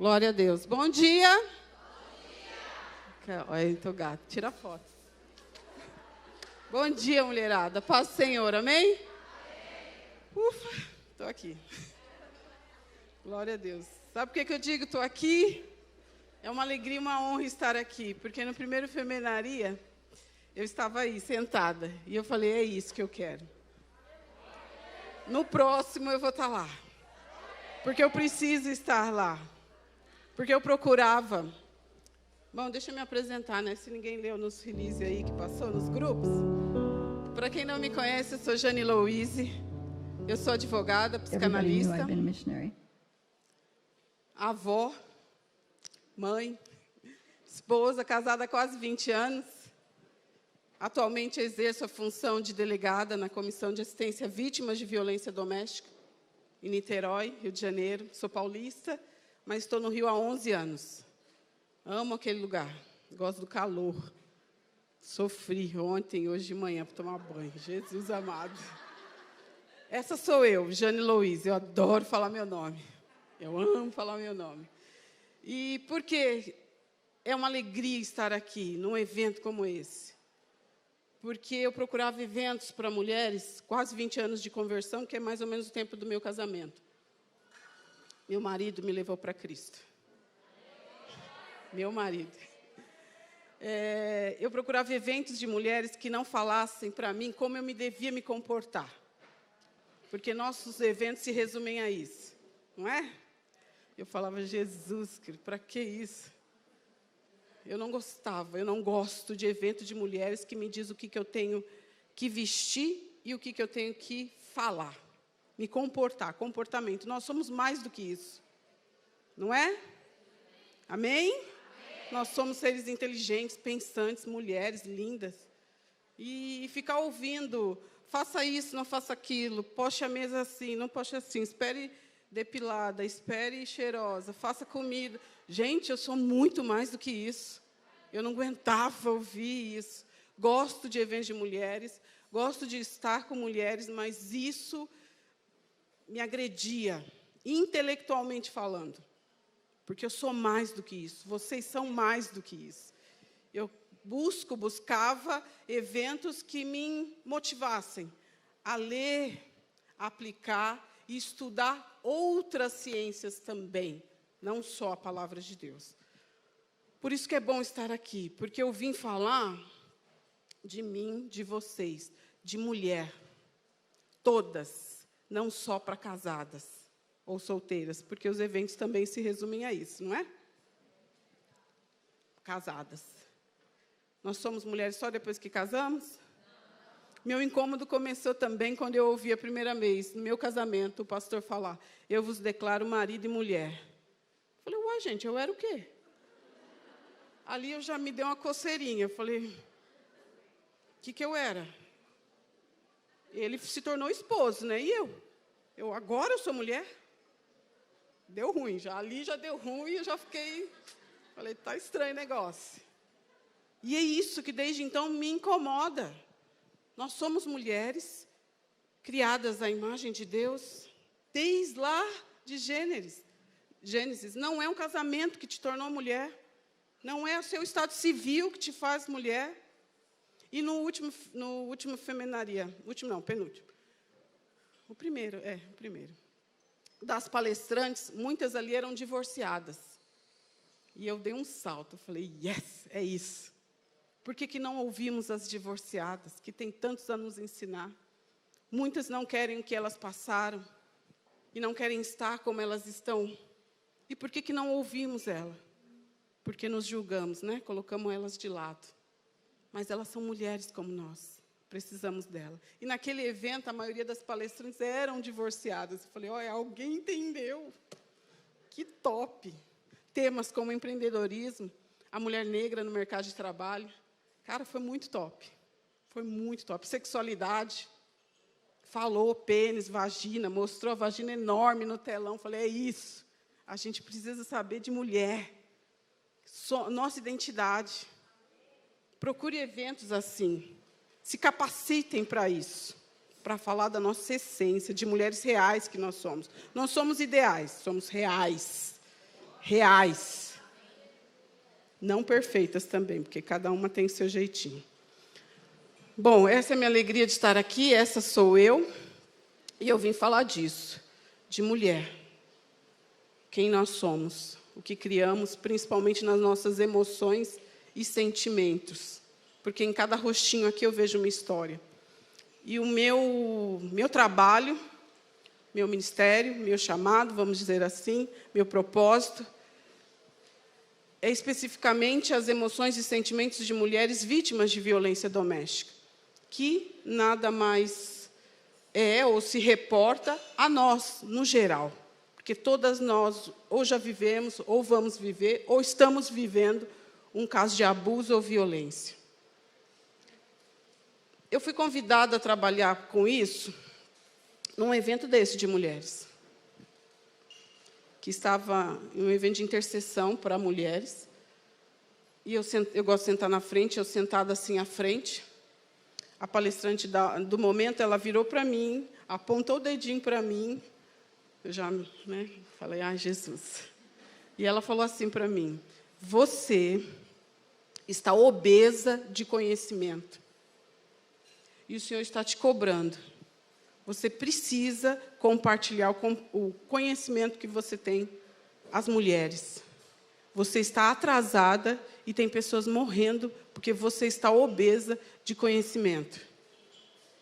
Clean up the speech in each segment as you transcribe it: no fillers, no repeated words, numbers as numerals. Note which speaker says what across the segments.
Speaker 1: Glória a Deus. Bom dia. Bom dia. Olha, então gato, tira a foto. Bom dia, mulherada. Paz do Senhor, amém? Amém. Ufa, estou aqui. Glória a Deus. Sabe por que eu digo estou aqui? É uma alegria e uma honra estar aqui, porque no primeiro Femenaria, eu estava aí, sentada, e eu falei, é isso que eu quero. No próximo eu vou estar lá, porque eu preciso estar lá, porque eu procurava. Bom, deixa eu me apresentar, né? Se ninguém leu nos releases aí que passou, nos grupos. Para quem não me conhece, eu sou Jane Louise, eu sou advogada, psicanalista, avó, mãe, esposa, casada há quase 20 anos. Atualmente exerço a função de delegada na Comissão de Assistência a Vítimas de Violência Doméstica, em Niterói, Rio de Janeiro. Sou paulista, mas estou no Rio há 11 anos. Amo aquele lugar, gosto do calor. Sofri ontem, hoje de manhã, para tomar banho. Jesus amado. Essa sou eu, Jane Louise. Eu adoro falar meu nome. Eu amo falar meu nome. E por que é uma alegria estar aqui, num evento como esse? Porque eu procurava eventos para mulheres, quase 20 anos de conversão, que é mais ou menos o tempo do meu casamento. Meu marido me levou para Cristo. Meu marido. Eu procurava eventos de mulheres que não falassem para mim como eu me devia me comportar. Porque nossos eventos se resumem a isso, não é? Eu falava, Jesus, para que isso? Eu não gostava, eu não gosto de evento de mulheres que me diz o que eu tenho que vestir e o que eu tenho que falar. Me comportar, comportamento. Nós somos mais do que isso. Não é? Amém? Amém? Nós somos seres inteligentes, pensantes, mulheres lindas. E ficar ouvindo, faça isso, não faça aquilo, poste a mesa assim, não poste assim, espere depilada, espere cheirosa, faça comida. Gente, eu sou muito mais do que isso. Eu não aguentava ouvir isso. Gosto de eventos de mulheres, gosto de estar com mulheres, mas isso me agredia, intelectualmente falando. Porque eu sou mais do que isso. Vocês são mais do que isso. Eu buscava eventos que me motivassem a ler, a aplicar e estudar outras ciências também, não só a palavra de Deus. Por isso que é bom estar aqui, porque eu vim falar de mim, de vocês, de mulher, todas, não só para casadas ou solteiras, porque os eventos também se resumem a isso, não é? Casadas. Nós somos mulheres só depois que casamos? Meu incômodo começou também quando eu ouvi a primeira vez, no meu casamento, o pastor falar, eu vos declaro marido e mulher. Eu falei, ué, gente, eu era o quê? Ali eu já me dei uma coceirinha. Eu falei, o que eu era? Ele se tornou esposo, né? E eu agora eu sou mulher? Deu ruim, ali já deu ruim, eu já fiquei... Falei, tá estranho o negócio. E é isso que desde então me incomoda. Nós somos mulheres criadas à imagem de Deus, desde lá de Gênesis. Não é um casamento que te tornou mulher. Não é o seu estado civil que te faz mulher. E no último Femenaria, penúltimo. O primeiro. Das palestrantes, muitas ali eram divorciadas. E eu dei um salto, eu falei, yes, é isso. Por que não ouvimos as divorciadas, que têm tantos a nos ensinar? Muitas não querem o que elas passaram, e não querem estar como elas estão. E por que não ouvimos ela? Porque nos julgamos, né? Colocamos elas de lado. Mas elas são mulheres como nós. Precisamos dela. E naquele evento, a maioria das palestrantes eram divorciadas. Eu falei, olha, alguém entendeu. Que top. Temas como empreendedorismo, a mulher negra no mercado de trabalho. Cara, foi muito top. Foi muito top. Sexualidade. Falou pênis, vagina, mostrou a vagina enorme no telão. Falei, é isso. A gente precisa saber de mulher. Nossa identidade. Procure eventos assim. Se capacitem para isso. Para falar da nossa essência, de mulheres reais que nós somos. Não somos ideais, somos reais. reais. Não perfeitas também, porque cada uma tem seu jeitinho. Bom, essa é a minha alegria de estar aqui, essa sou eu, e eu vim falar disso, de mulher. Quem nós somos, o que criamos, principalmente nas nossas emoções e sentimentos. Porque em cada rostinho aqui eu vejo uma história. E o meu trabalho, meu ministério, meu chamado, vamos dizer assim, meu propósito, é especificamente as emoções e sentimentos de mulheres vítimas de violência doméstica, que nada mais é ou se reporta a nós, no geral. Porque todas nós ou já vivemos, ou vamos viver, ou estamos vivendo um caso de abuso ou violência. Eu fui convidada a trabalhar com isso num evento desse de mulheres, que estava em um evento de intercessão para mulheres. E eu gosto de sentar na frente, eu sentada assim à frente. A palestrante do momento, ela virou para mim, apontou o dedinho para mim. Eu já falei, ai, Jesus. E ela falou assim para mim, você está obesa de conhecimento. E o Senhor está te cobrando. Você precisa compartilhar o conhecimento que você tem às mulheres. Você está atrasada e tem pessoas morrendo porque você está obesa de conhecimento.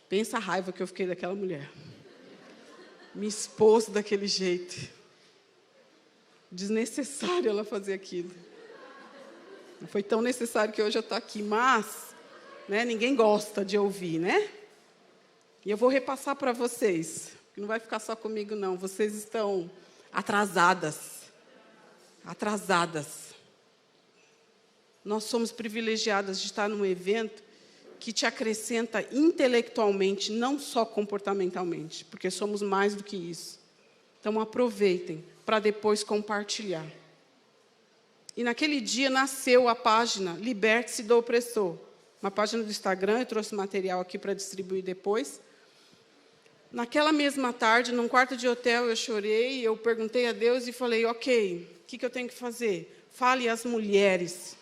Speaker 1: Pensa a raiva que eu fiquei daquela mulher. Me expôs daquele jeito. Desnecessário ela fazer aquilo. Não foi tão necessário que hoje eu estou aqui, mas ninguém gosta de ouvir, né? E eu vou repassar para vocês, que não vai ficar só comigo, não. Vocês estão atrasadas. Atrasadas. Nós somos privilegiadas de estar num evento que te acrescenta intelectualmente, não só comportamentalmente, porque somos mais do que isso. Então, aproveitem para depois compartilhar. E naquele dia nasceu a página Liberte-se do Opressor, uma página do Instagram, eu trouxe material aqui para distribuir depois. Naquela mesma tarde, num quarto de hotel, eu chorei, eu perguntei a Deus e falei, ok, o que eu tenho que fazer? Fale às mulheres,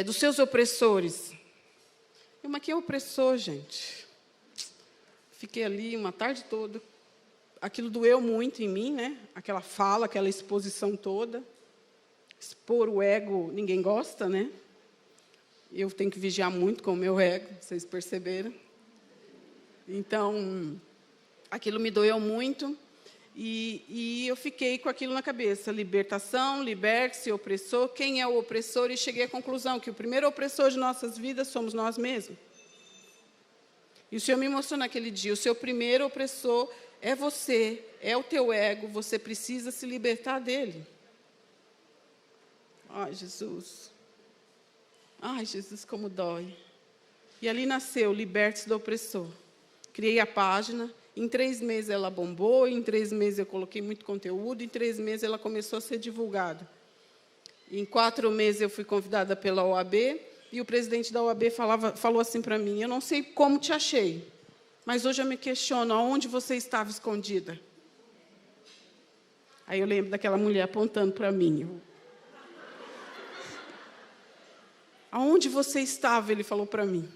Speaker 1: dos seus opressores. Mas que é opressor, gente? Fiquei ali uma tarde toda. Aquilo doeu muito em mim, né? Aquela fala, aquela exposição toda. Expor o ego, ninguém gosta, né? Eu tenho que vigiar muito com o meu ego, vocês perceberam. Então, aquilo me doeu muito. E eu fiquei com aquilo na cabeça. Libertação, liberte-se, opressor. Quem é o opressor? E cheguei à conclusão que o primeiro opressor de nossas vidas somos nós mesmos. E o Senhor me mostrou naquele dia, o seu primeiro opressor é você, é o teu ego, você precisa se libertar dele. Ai, Jesus. Ai, Jesus, como dói. E ali nasceu, liberte-se do opressor. Criei a página. Em 3 meses ela bombou, em 3 meses eu coloquei muito conteúdo, em 3 meses ela começou a ser divulgada. Em 4 meses eu fui convidada pela OAB, e o presidente da OAB falou assim para mim, eu não sei como te achei, mas hoje eu me questiono, aonde você estava escondida? Aí eu lembro daquela mulher apontando para mim. Aonde você estava, ele falou para mim.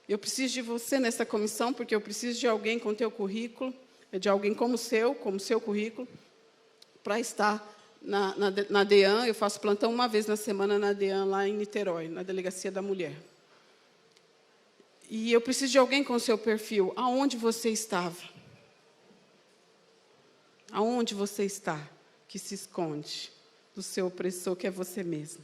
Speaker 1: Eu preciso de você nessa comissão, porque eu preciso de alguém com teu currículo, de alguém como seu currículo, para estar na DEAN. Eu faço plantão uma vez na semana na DEAN, lá em Niterói, na Delegacia da Mulher. E eu preciso de alguém com o seu perfil. Aonde você estava? Aonde você está que se esconde do seu opressor, que é você mesmo?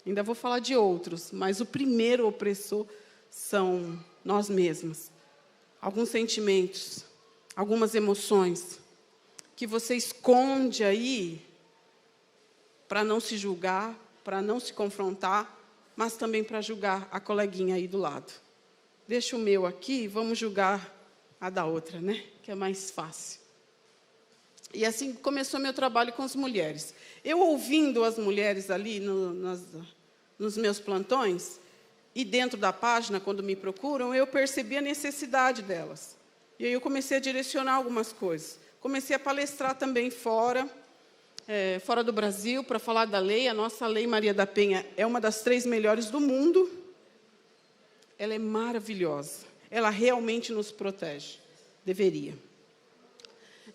Speaker 1: Ainda vou falar de outros, mas o primeiro opressor são nós mesmos. Alguns sentimentos, algumas emoções que você esconde aí para não se julgar, para não se confrontar, mas também para julgar a coleguinha aí do lado. Deixa o meu aqui, vamos julgar a da outra, né? Que é mais fácil. E assim começou meu trabalho com as mulheres. Eu ouvindo as mulheres ali nos meus plantões, e dentro da página, quando me procuram, eu percebi a necessidade delas. E aí eu comecei a direcionar algumas coisas. Comecei a palestrar também fora. fora do Brasil para falar da lei. A nossa lei Maria da Penha é uma das 3 melhores do mundo. Ela é maravilhosa. Ela realmente nos protege. Deveria.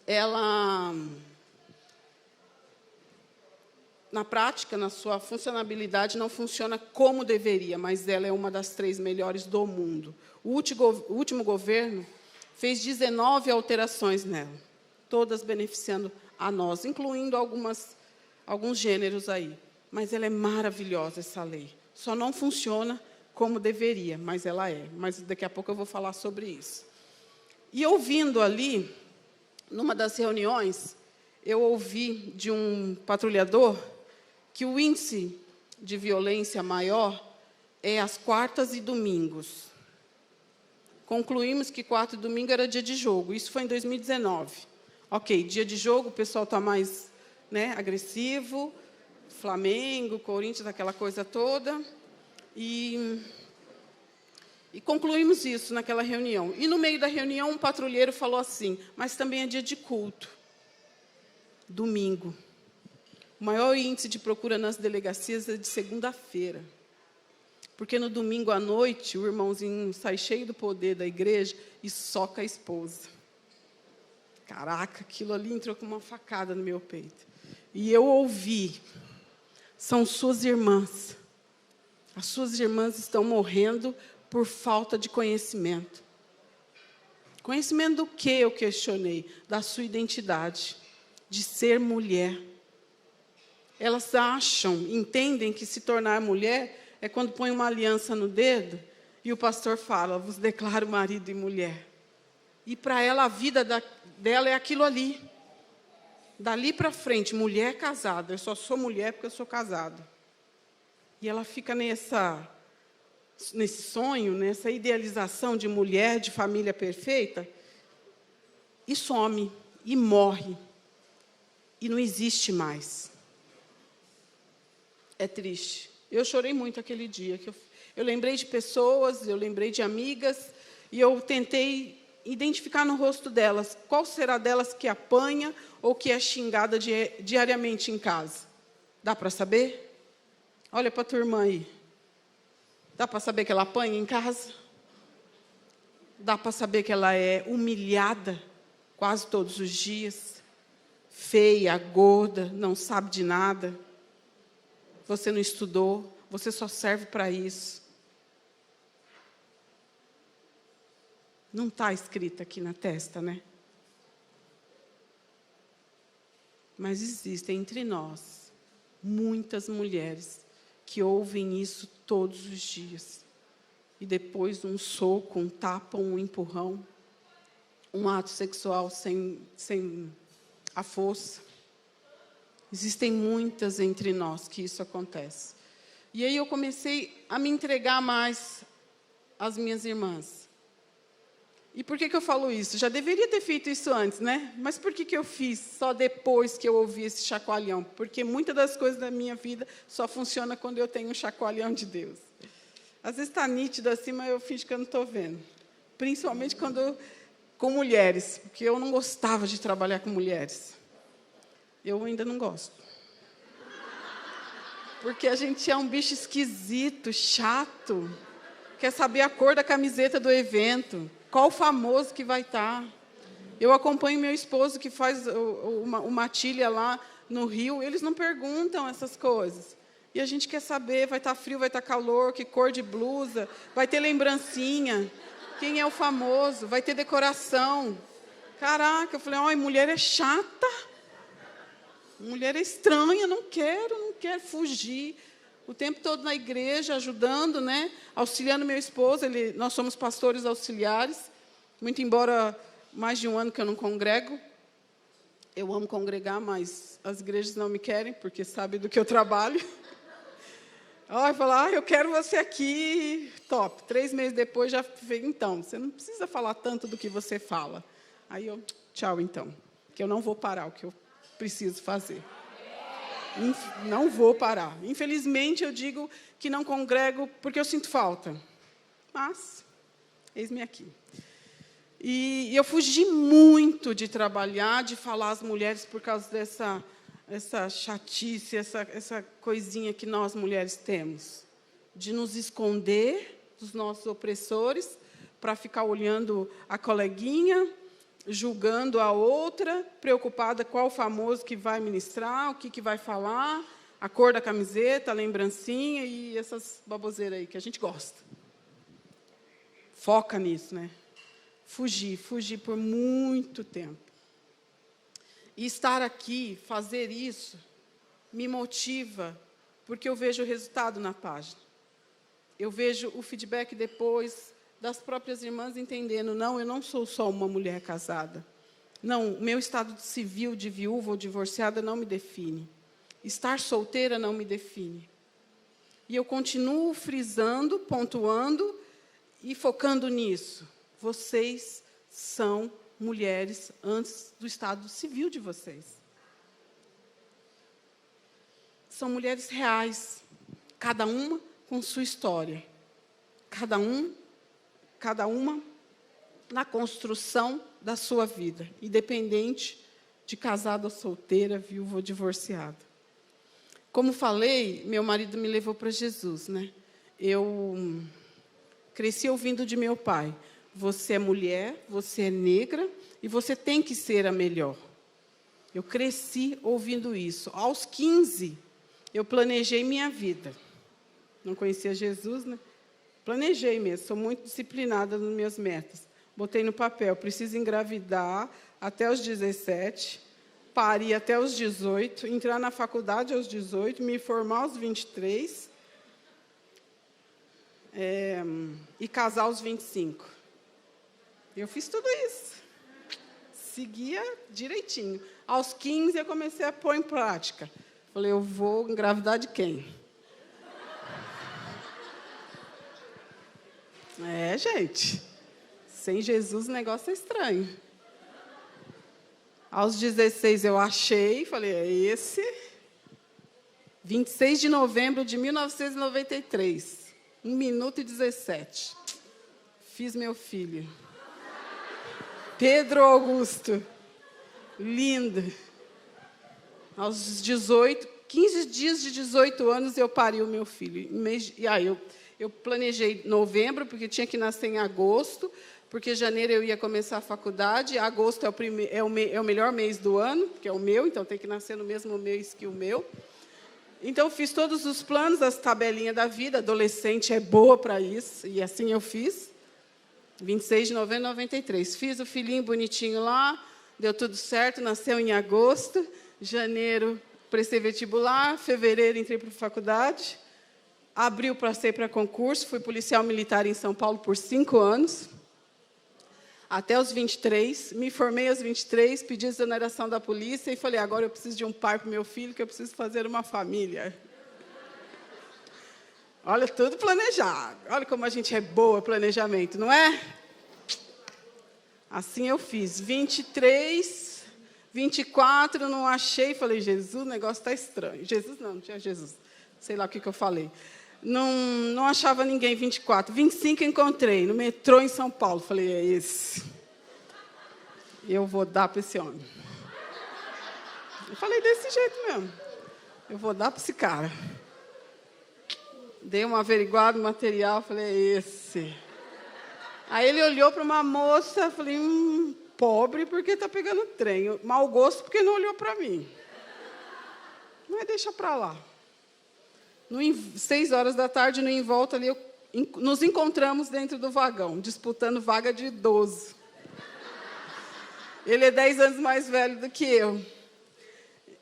Speaker 1: Ela, na prática, na sua funcionabilidade, não funciona como deveria, mas ela é uma das 3 melhores do mundo. O último governo fez 19 alterações nela, todas beneficiando a nós, incluindo alguns gêneros aí. Mas ela é maravilhosa, essa lei. Só não funciona como deveria, mas ela é. Mas daqui a pouco eu vou falar sobre isso. E ouvindo ali, numa das reuniões, eu ouvi de um patrulhador que o índice de violência maior é às quartas e domingos. Concluímos que quarta e domingo era dia de jogo. Isso foi em 2019. Ok, dia de jogo, o pessoal está mais, agressivo. Flamengo, Corinthians, aquela coisa toda. E concluímos isso naquela reunião. E, no meio da reunião, um patrulheiro falou assim, mas também é dia de culto. Domingo. O maior índice de procura nas delegacias é de segunda-feira. Porque no domingo à noite, o irmãozinho sai cheio do poder da igreja e soca a esposa. Caraca, aquilo ali entrou com uma facada no meu peito. E eu ouvi, são suas irmãs. As suas irmãs estão morrendo por falta de conhecimento. Conhecimento do que eu questionei? Da sua identidade, de ser mulher. Elas entendem que se tornar mulher é quando põe uma aliança no dedo e o pastor fala, vos declaro marido e mulher. E para ela, a vida dela é aquilo ali. Dali para frente, mulher casada. Eu só sou mulher porque eu sou casada. E ela fica nesse sonho, nessa idealização de mulher, de família perfeita, e some, e morre, e não existe mais. É triste. Eu chorei muito aquele dia. Eu lembrei de pessoas, eu lembrei de amigas, e eu tentei identificar no rosto delas, qual será delas que apanha ou que é xingada diariamente em casa. Dá para saber? Olha para a tua irmã aí. Dá para saber que ela apanha em casa? Dá para saber que ela é humilhada quase todos os dias? Feia, gorda, não sabe de nada. Você não estudou, você só serve para isso. Não está escrito aqui na testa, né? Mas existem entre nós muitas mulheres que ouvem isso todos os dias. E depois um soco, um tapa, um empurrão, um ato sexual sem a força. Existem muitas entre nós que isso acontece. E aí eu comecei a me entregar mais às minhas irmãs. E por que eu falo isso? Já deveria ter feito isso antes, né? Mas por que eu fiz só depois que eu ouvi esse chacoalhão? Porque muitas das coisas da minha vida só funcionam quando eu tenho um chacoalhão de Deus. Às vezes está nítido assim, mas eu finjo que eu não estou vendo. Principalmente com mulheres, porque eu não gostava de trabalhar com mulheres. Eu ainda não gosto. Porque a gente é um bicho esquisito, chato. Quer saber a cor da camiseta do evento. Qual famoso que vai estar? Eu acompanho meu esposo que faz uma tilha lá no Rio. Eles não perguntam essas coisas. E a gente quer saber, vai estar frio, vai estar calor, que cor de blusa, vai ter lembrancinha, quem é o famoso, vai ter decoração. Caraca, eu falei, mulher é chata. Mulher é estranha, não quero fugir. O tempo todo na igreja, ajudando, auxiliando meu esposo. Nós somos pastores auxiliares. Muito embora mais de um ano que eu não congrego. Eu amo congregar, mas as igrejas não me querem, porque sabem do que eu trabalho. Falar, eu quero você aqui, top. 3 meses depois, já falei, então, você não precisa falar tanto do que você fala. Aí eu, tchau, então, que eu não vou parar o que eu preciso fazer. Não vou parar. Infelizmente, eu digo que não congrego porque eu sinto falta. Mas, eis-me aqui. E eu fugi muito de trabalhar, de falar às mulheres por causa essa chatice, essa coisinha que nós mulheres temos, de nos esconder dos nossos opressores, para ficar olhando a coleguinha, julgando a outra, preocupada qual famoso que vai ministrar, o que vai falar, a cor da camiseta, a lembrancinha e essas baboseiras aí que a gente gosta. Foca nisso, né? Fugi por muito tempo. E estar aqui, fazer isso, me motiva, porque eu vejo o resultado na página. Eu vejo o feedback depois das próprias irmãs entendendo, não, eu não sou só uma mulher casada. Não, o meu estado civil de viúva ou divorciada não me define. Estar solteira não me define. E eu continuo frisando, pontuando e focando nisso. Vocês são mulheres antes do estado civil de vocês. São mulheres reais, cada uma com sua história. Cada uma na construção da sua vida, independente de casada ou solteira, viúva ou divorciada. Como falei, meu marido me levou para Jesus, né? Eu cresci ouvindo de meu pai, você é mulher, você é negra e você tem que ser a melhor. Eu cresci ouvindo isso. Aos 15, eu planejei minha vida. Não conhecia Jesus, né? Planejei mesmo, sou muito disciplinada nas minhas metas. Botei no papel, preciso engravidar até os 17, parir até os 18, entrar na faculdade aos 18, me formar aos 23 e casar aos 25. Eu fiz tudo isso. Seguia direitinho. Aos 15, eu comecei a pôr em prática. Falei, eu vou engravidar de quem? Gente, sem Jesus o negócio é estranho. Aos 16 eu achei, falei, é esse. 26 de novembro de 1993, 1 minuto e 17. Fiz meu filho. Pedro Augusto. Lindo. Aos 18, 15 dias de 18 anos, eu pari o meu filho. E aí eu planejei novembro, porque tinha que nascer em agosto, porque janeiro eu ia começar a faculdade, agosto é o melhor mês do ano, que é o meu, então tem que nascer no mesmo mês que o meu. Então, fiz todos os planos, as tabelinhas da vida, adolescente é boa para isso, e assim eu fiz. 26 de novembro de 93. Fiz o filhinho bonitinho lá, deu tudo certo, nasceu em agosto, janeiro prestei vestibular, fevereiro entrei para a faculdade, abril passei para concurso, fui policial militar em São Paulo por 5 anos, até os 23, me formei aos 23, pedi exoneração da polícia e falei, agora eu preciso de um pai para o meu filho, que eu preciso fazer uma família. Olha, tudo planejado. Olha como a gente é boa planejamento, não é? Assim eu fiz. 23, 24, não achei. Falei, Jesus, o negócio está estranho. Jesus não tinha Jesus. Sei lá o que eu falei. Não achava ninguém, 24. 25 encontrei, no metrô em São Paulo. Falei, é esse. Eu vou dar para esse homem. Eu falei desse jeito mesmo. Eu vou dar para esse cara. Dei uma averiguada no material, falei, é esse. Aí ele olhou para uma moça, falei, pobre porque está pegando trem. Mau gosto porque não olhou para mim. Mas deixa para lá. 6 horas da tarde, no Envolta, ali, nos encontramos dentro do vagão, disputando vaga de idoso. Ele é 10 anos mais velho do que eu.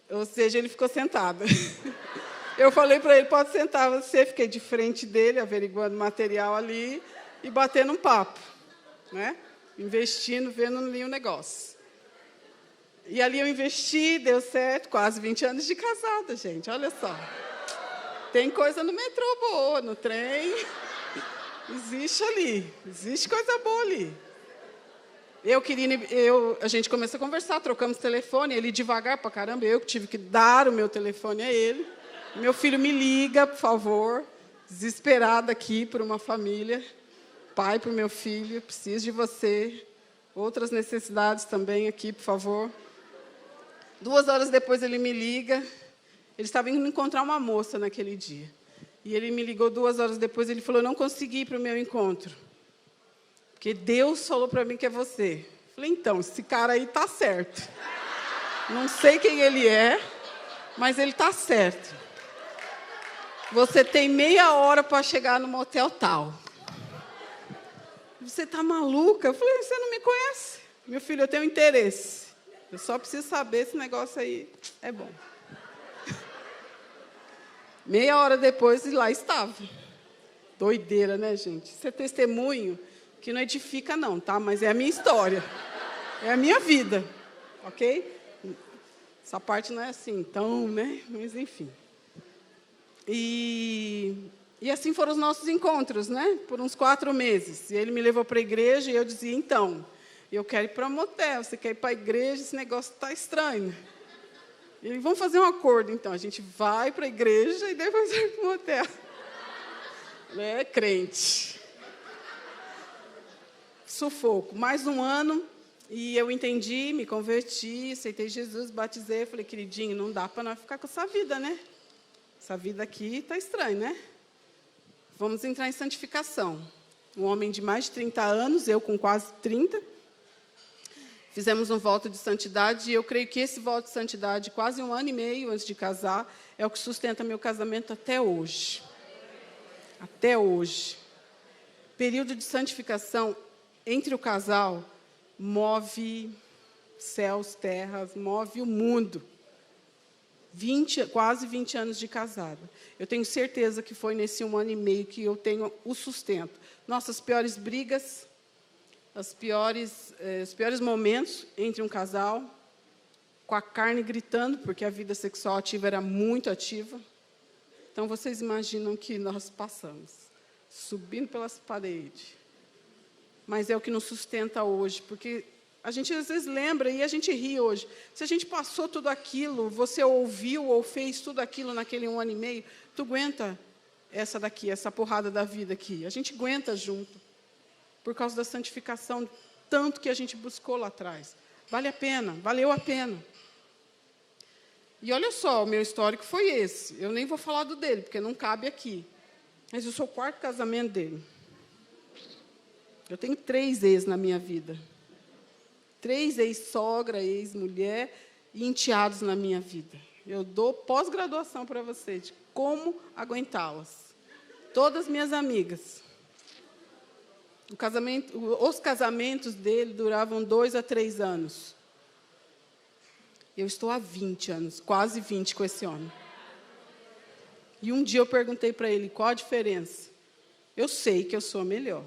Speaker 1: Ou seja, ele ficou sentado. Eu falei para ele, pode sentar você. Fiquei de frente dele, averiguando material ali e batendo um papo, né? Investindo, vendo ali o negócio. E ali eu investi, deu certo, quase 20 anos de casada, gente, olha só. Tem coisa no metrô boa, no trem, existe ali, existe coisa boa ali. A gente começou a conversar, trocamos telefone, ele devagar pra caramba, eu que tive que dar o meu telefone a ele. Meu filho me liga, por favor, desesperada aqui por uma família. Pai para o meu filho, preciso de você. Outras necessidades também aqui, por favor. 2 horas depois ele me liga. Ele estava indo encontrar uma moça naquele dia. E ele me ligou 2 horas depois. Ele falou, eu não consegui ir para o meu encontro. Porque Deus falou para mim que é você. Eu falei, então, esse cara aí está certo. Não sei quem ele é, mas ele está certo. Você tem meia hora para chegar no motel tal. Você está maluca? Eu falei, você não me conhece? Meu filho, eu tenho interesse. Eu só preciso saber se esse negócio aí é bom. Meia hora depois, lá estava. Doideira, né, gente? Isso é testemunho que não edifica, não, tá? Mas é a minha história. É a minha vida, ok? Essa parte não é assim, então, né? Mas, enfim. E assim foram os nossos encontros, né? Por uns 4 meses. E ele me levou para a igreja e eu dizia, então, eu quero ir para o motel, você quer ir para a igreja, esse negócio está estranho. E ele, vamos fazer um acordo, então. A gente vai para a igreja e depois vai para o motel. É crente. Sufoco. Mais 1 ano, e eu entendi, me converti, aceitei Jesus, batizei. Falei, queridinho, não dá para nós ficar com essa vida, né? Essa vida aqui está estranha, né? Vamos entrar em santificação. Um homem de mais de 30 anos, eu com quase 30. Fizemos um voto de santidade, e eu creio que esse voto de santidade, quase 1 ano e meio antes de casar, é o que sustenta meu casamento até hoje. Até hoje. Período de santificação entre o casal move céus, terras, move o mundo. Quase 20 anos de casada. Eu tenho certeza que foi nesse 1 ano e meio que eu tenho o sustento. Nossas piores brigas, os piores momentos entre um casal, com a carne gritando, porque a vida sexual ativa era muito ativa. Então, vocês imaginam que nós passamos, subindo pelas paredes. Mas é o que nos sustenta hoje, porque a gente às vezes lembra e a gente ri hoje. Se a gente passou tudo aquilo, você ouviu ou fez tudo aquilo naquele 1 ano e meio, tu aguenta essa daqui, essa porrada da vida aqui. A gente aguenta junto, por causa da santificação, tanto que a gente buscou lá atrás. Vale a pena, valeu a pena. E olha só, o meu histórico foi esse. Eu nem vou falar do dele, porque não cabe aqui. Mas eu sou o 4º casamento dele. Eu tenho 3 ex na minha vida. 3 ex-sogra, ex-mulher e enteados na minha vida. Eu dou pós-graduação para vocês de como aguentá-las. Todas minhas amigas. Os casamentos dele duravam 2 a 3 anos. Eu estou há 20 anos, quase 20 com esse homem. E um dia eu perguntei para ele, qual a diferença? Eu sei que eu sou melhor,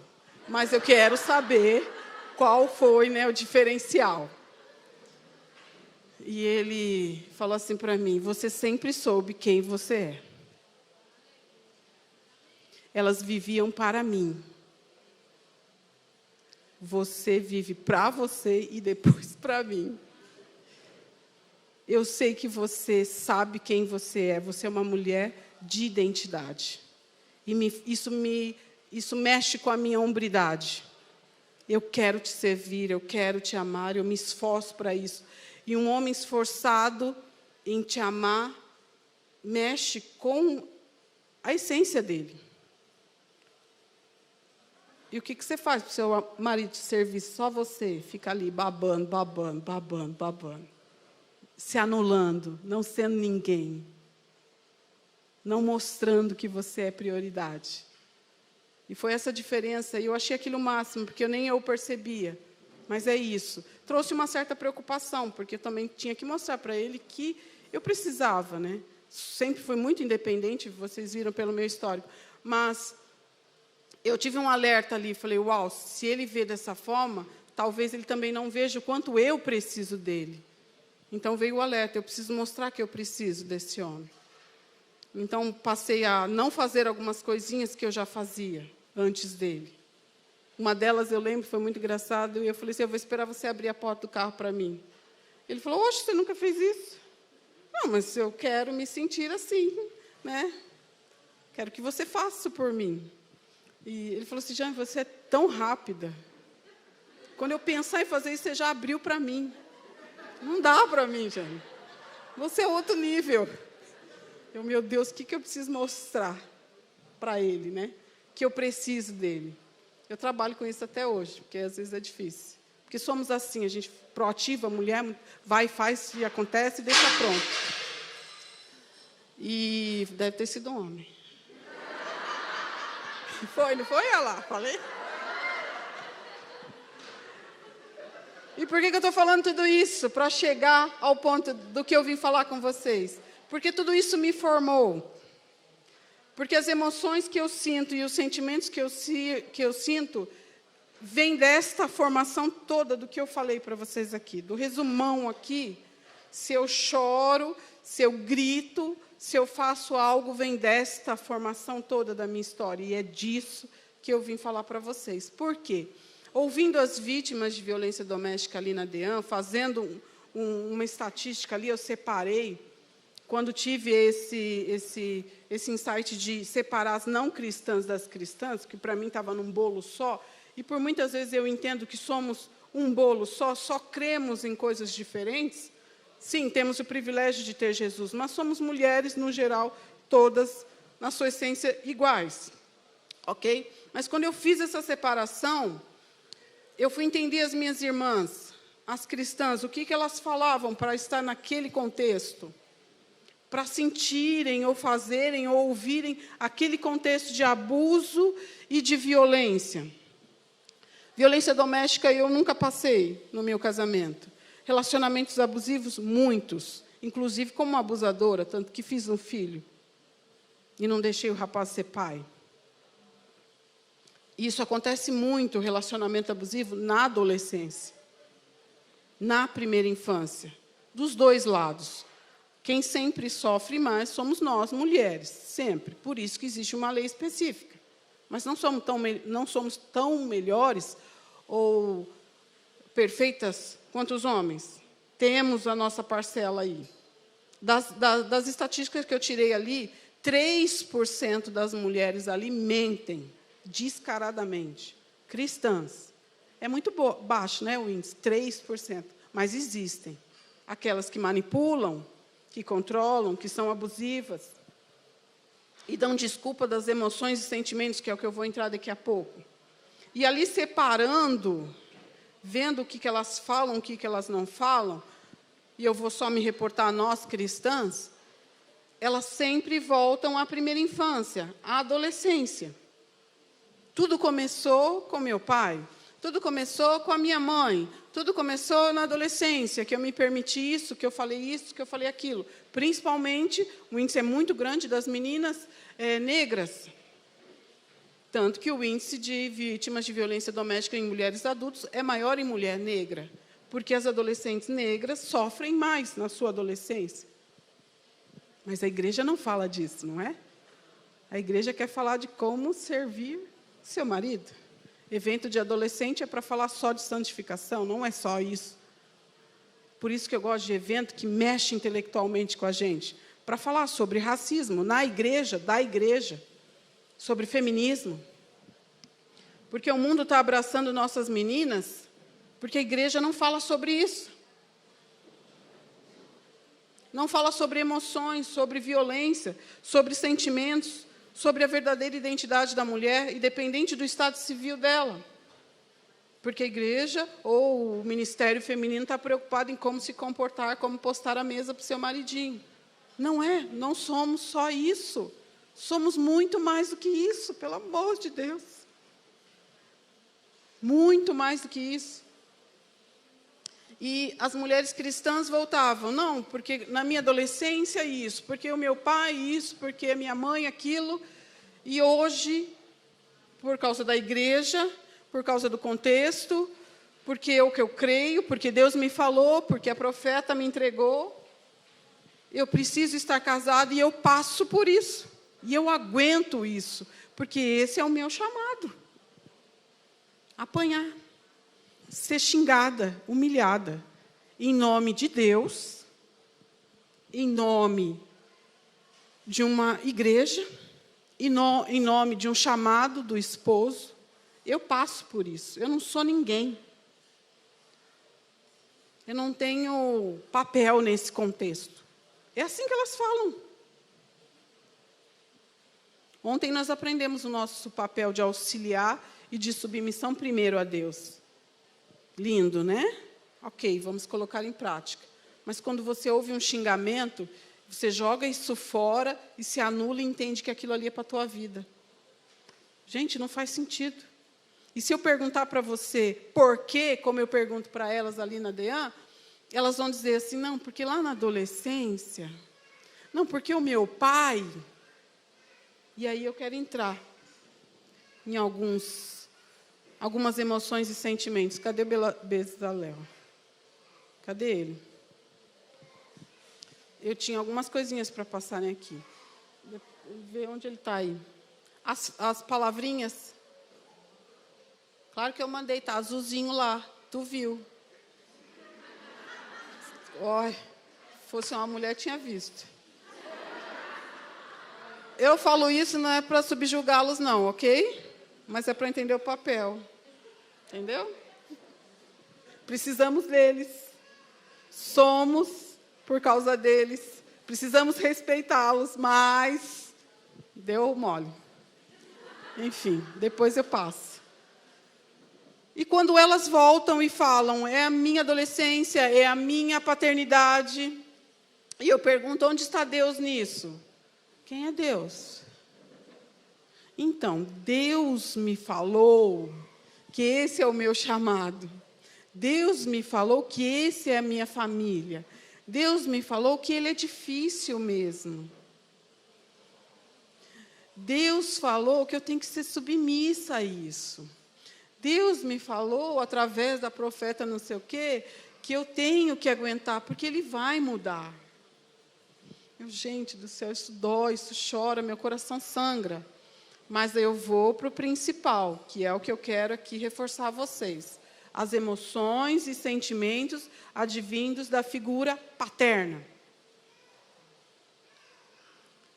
Speaker 1: mas eu quero saber qual foi, né, o diferencial. E ele falou assim para mim, você sempre soube quem você é. Elas viviam para mim. Você vive para você e depois para mim. Eu sei que você sabe quem você é. Você é uma mulher de identidade. E isso mexe com a minha hombridade. Eu quero te servir, eu quero te amar, eu me esforço para isso. E um homem esforçado em te amar mexe com a essência dele. E o que você faz para o seu marido te servir? Só você fica ali babando, babando, babando, babando. Se anulando, não sendo ninguém. Não mostrando que você é prioridade. E foi essa diferença, e eu achei aquilo o máximo, porque nem eu percebia. Mas é isso. Trouxe uma certa preocupação, porque eu também tinha que mostrar para ele que eu precisava, né? Sempre fui muito independente, vocês viram pelo meu histórico. Mas eu tive um alerta ali, falei, uau, se ele vê dessa forma, talvez ele também não veja o quanto eu preciso dele. Então veio o alerta, eu preciso mostrar que eu preciso desse homem. Então passei a não fazer algumas coisinhas que eu já fazia antes dele. Uma delas, eu lembro, foi muito engraçado, e eu falei assim, eu vou esperar você abrir a porta do carro para mim. Ele falou, oxe, você nunca fez isso? Não, mas eu quero me sentir assim, né? Quero que você faça isso por mim. E ele falou assim, Jane, você é tão rápida. Quando eu pensar em fazer isso, você já abriu para mim. Não dá para mim, Jane. Você é outro nível. Meu Deus, o que eu preciso mostrar para ele, né? Que eu preciso dele. Eu trabalho com isso até hoje, porque às vezes é difícil. Porque somos assim, a gente proativa, a mulher vai, faz, e acontece e deixa pronto. E deve ter sido um homem. Foi, não foi? Olha lá, falei. E por que eu estou falando tudo isso? Para chegar ao ponto do que eu vim falar com vocês. Porque tudo isso me formou. Porque as emoções que eu sinto e os sentimentos que eu sinto vêm desta formação toda do que eu falei para vocês aqui. Do resumão aqui, se eu choro, se eu grito, se eu faço algo, vem desta formação toda da minha história. E é disso que eu vim falar para vocês. Por quê? Ouvindo as vítimas de violência doméstica ali na DEAN, fazendo uma estatística ali, eu separei, quando tive esse insight de separar as não cristãs das cristãs, que para mim estava num bolo só, e por muitas vezes eu entendo que somos um bolo só cremos em coisas diferentes. Sim, temos o privilégio de ter Jesus, mas somos mulheres, no geral, todas, na sua essência, iguais. Ok? Mas quando eu fiz essa separação, eu fui entender as minhas irmãs, as cristãs, o que elas falavam para estar naquele contexto, para sentirem, ou fazerem, ou ouvirem aquele contexto de abuso e de violência. Violência doméstica eu nunca passei no meu casamento. Relacionamentos abusivos, muitos. Inclusive como abusadora, tanto que fiz um filho. E não deixei o rapaz ser pai. Isso acontece muito, relacionamento abusivo, na adolescência. Na primeira infância. Dos dois lados. Quem sempre sofre mais somos nós, mulheres. Sempre. Por isso que existe uma lei específica. Mas não somos tão melhores ou perfeitas quanto os homens. Temos a nossa parcela aí. Das estatísticas que eu tirei ali, 3% das mulheres ali mentem descaradamente. Cristãs. É muito baixo, né, o índice? 3%. Mas existem. Aquelas que manipulam, que controlam, que são abusivas. E dão desculpa das emoções e sentimentos, que é o que eu vou entrar daqui a pouco. E ali separando, vendo o que elas falam, o que elas não falam, e eu vou só me reportar a nós, cristãs, elas sempre voltam à primeira infância, à adolescência. Tudo começou com meu pai, tudo começou com a minha mãe, tudo começou na adolescência, que eu me permiti isso, que eu falei aquilo. Principalmente, o índice é muito grande das meninas negras. Tanto que o índice de vítimas de violência doméstica em mulheres adultas é maior em mulher negra, porque as adolescentes negras sofrem mais na sua adolescência. Mas a igreja não fala disso, não é? A igreja quer falar de como servir seu marido. Evento de adolescente é para falar só de santificação, não é só isso. Por isso que eu gosto de evento que mexe intelectualmente com a gente, para falar sobre racismo na igreja, da igreja, sobre feminismo. Porque o mundo está abraçando nossas meninas, porque a igreja não fala sobre isso. Não fala sobre emoções, sobre violência, sobre sentimentos, sobre a verdadeira identidade da mulher, independente do estado civil dela. Porque a igreja ou o ministério feminino está preocupado em como se comportar, como postar a mesa para o seu maridinho. Não somos só isso. Somos muito mais do que isso, pelo amor de Deus. Muito mais do que isso. E as mulheres cristãs voltavam, não, porque na minha adolescência isso, porque o meu pai isso, porque a minha mãe aquilo. E hoje, por causa da igreja, por causa do contexto, porque é o que eu creio, porque Deus me falou, porque a profeta me entregou, eu preciso estar casada e eu passo por isso. E eu aguento isso, porque esse é o meu chamado. Apanhar. Ser xingada, humilhada, em nome de Deus, em nome de uma igreja, em nome de um chamado do esposo. Eu passo por isso, eu não sou ninguém. Eu não tenho papel nesse contexto. É assim que elas falam. Ontem nós aprendemos o nosso papel de auxiliar e de submissão primeiro a Deus. Lindo, né? Ok, vamos colocar em prática. Mas quando você ouve um xingamento, você joga isso fora e se anula e entende que aquilo ali é para a tua vida. Gente, não faz sentido. E se eu perguntar para você por quê, como eu pergunto para elas ali na DEAN, elas vão dizer assim, não, porque lá na adolescência, não, porque o meu pai... E aí eu quero entrar em algumas emoções e sentimentos. Cadê Bezalel? Cadê ele? Eu tinha algumas coisinhas para passarem aqui. Ver onde ele está aí. As palavrinhas. Claro que eu mandei, tá azulzinho lá. Tu viu. Olha, se fosse uma mulher, tinha visto. Eu falo isso não é para subjugá-los, não, ok? Mas é para entender o papel. Entendeu? Precisamos deles. Somos por causa deles. Precisamos respeitá-los, mas deu mole. Enfim, depois eu passo. E quando elas voltam e falam, é a minha adolescência, é a minha paternidade, e eu pergunto, onde está Deus nisso? Quem é Deus? Então, Deus me falou que esse é o meu chamado. Deus me falou que esse é a minha família. Deus me falou que ele é difícil mesmo. Deus falou que eu tenho que ser submissa a isso. Deus me falou, através da profeta não sei o quê, que eu tenho que aguentar, porque ele vai mudar. Gente do céu, isso dói, isso chora, meu coração sangra. Mas eu vou para o principal, que é o que eu quero aqui reforçar a vocês. As emoções e sentimentos advindos da figura paterna.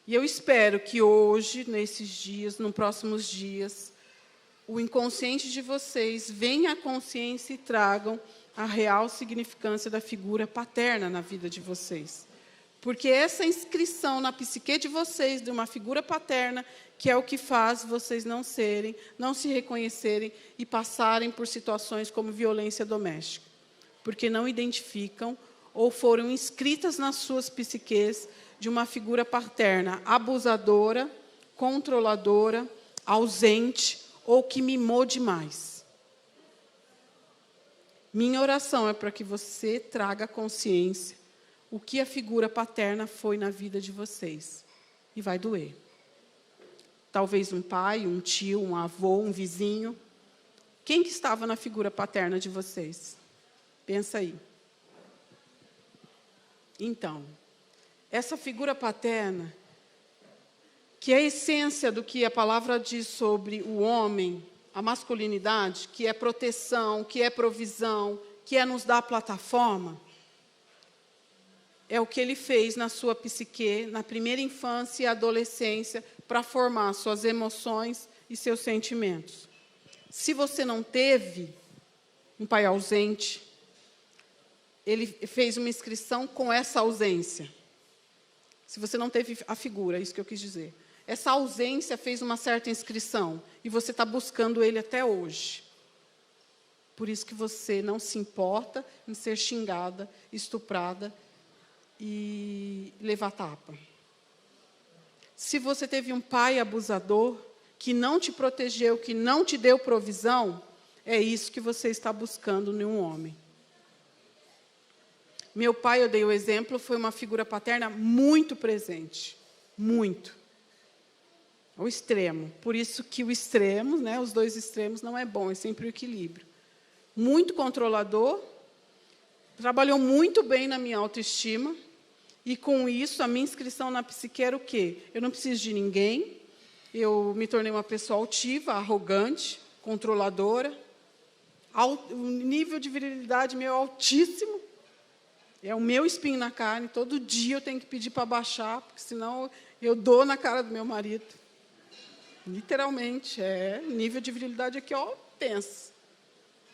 Speaker 1: E eu espero que hoje, nesses dias, nos próximos dias, o inconsciente de vocês venha à consciência e tragam a real significância da figura paterna na vida de vocês. Porque essa inscrição na psique de vocês, de uma figura paterna, que é o que faz vocês não se reconhecerem e passarem por situações como violência doméstica. Porque não identificam ou foram inscritas nas suas psiques de uma figura paterna abusadora, controladora, ausente ou que mimou demais. Minha oração é para que você traga consciência o que a figura paterna foi na vida de vocês. E vai doer. Talvez um pai, um tio, um avô, um vizinho. Quem que estava na figura paterna de vocês? Pensa aí. Então, essa figura paterna, que é a essência do que a palavra diz sobre o homem, a masculinidade, que é proteção, que é provisão, que é nos dar plataforma, é o que ele fez na sua psique, na primeira infância e adolescência, para formar suas emoções e seus sentimentos. Se você não teve um pai ausente, ele fez uma inscrição com essa ausência. Se você não teve a figura, é isso que eu quis dizer. Essa ausência fez uma certa inscrição, e você está buscando ele até hoje. Por isso que você não se importa em ser xingada, estuprada, e levar tapa. Se você teve um pai abusador, que não te protegeu, que não te deu provisão, é isso que você está buscando em um homem. Meu pai, eu dei o exemplo, foi uma figura paterna muito presente. Muito. Ao extremo. Por isso que o extremo, né, os dois extremos, não é bom, é sempre o equilíbrio. Muito controlador, trabalhou muito bem na minha autoestima, e com isso, a minha inscrição na psique era o quê? Eu não preciso de ninguém, eu me tornei uma pessoa altiva, arrogante, controladora, o nível de virilidade meu é altíssimo, é o meu espinho na carne, todo dia eu tenho que pedir para baixar, porque senão eu dou na cara do meu marido. Literalmente, nível de virilidade aqui, ó, tenso.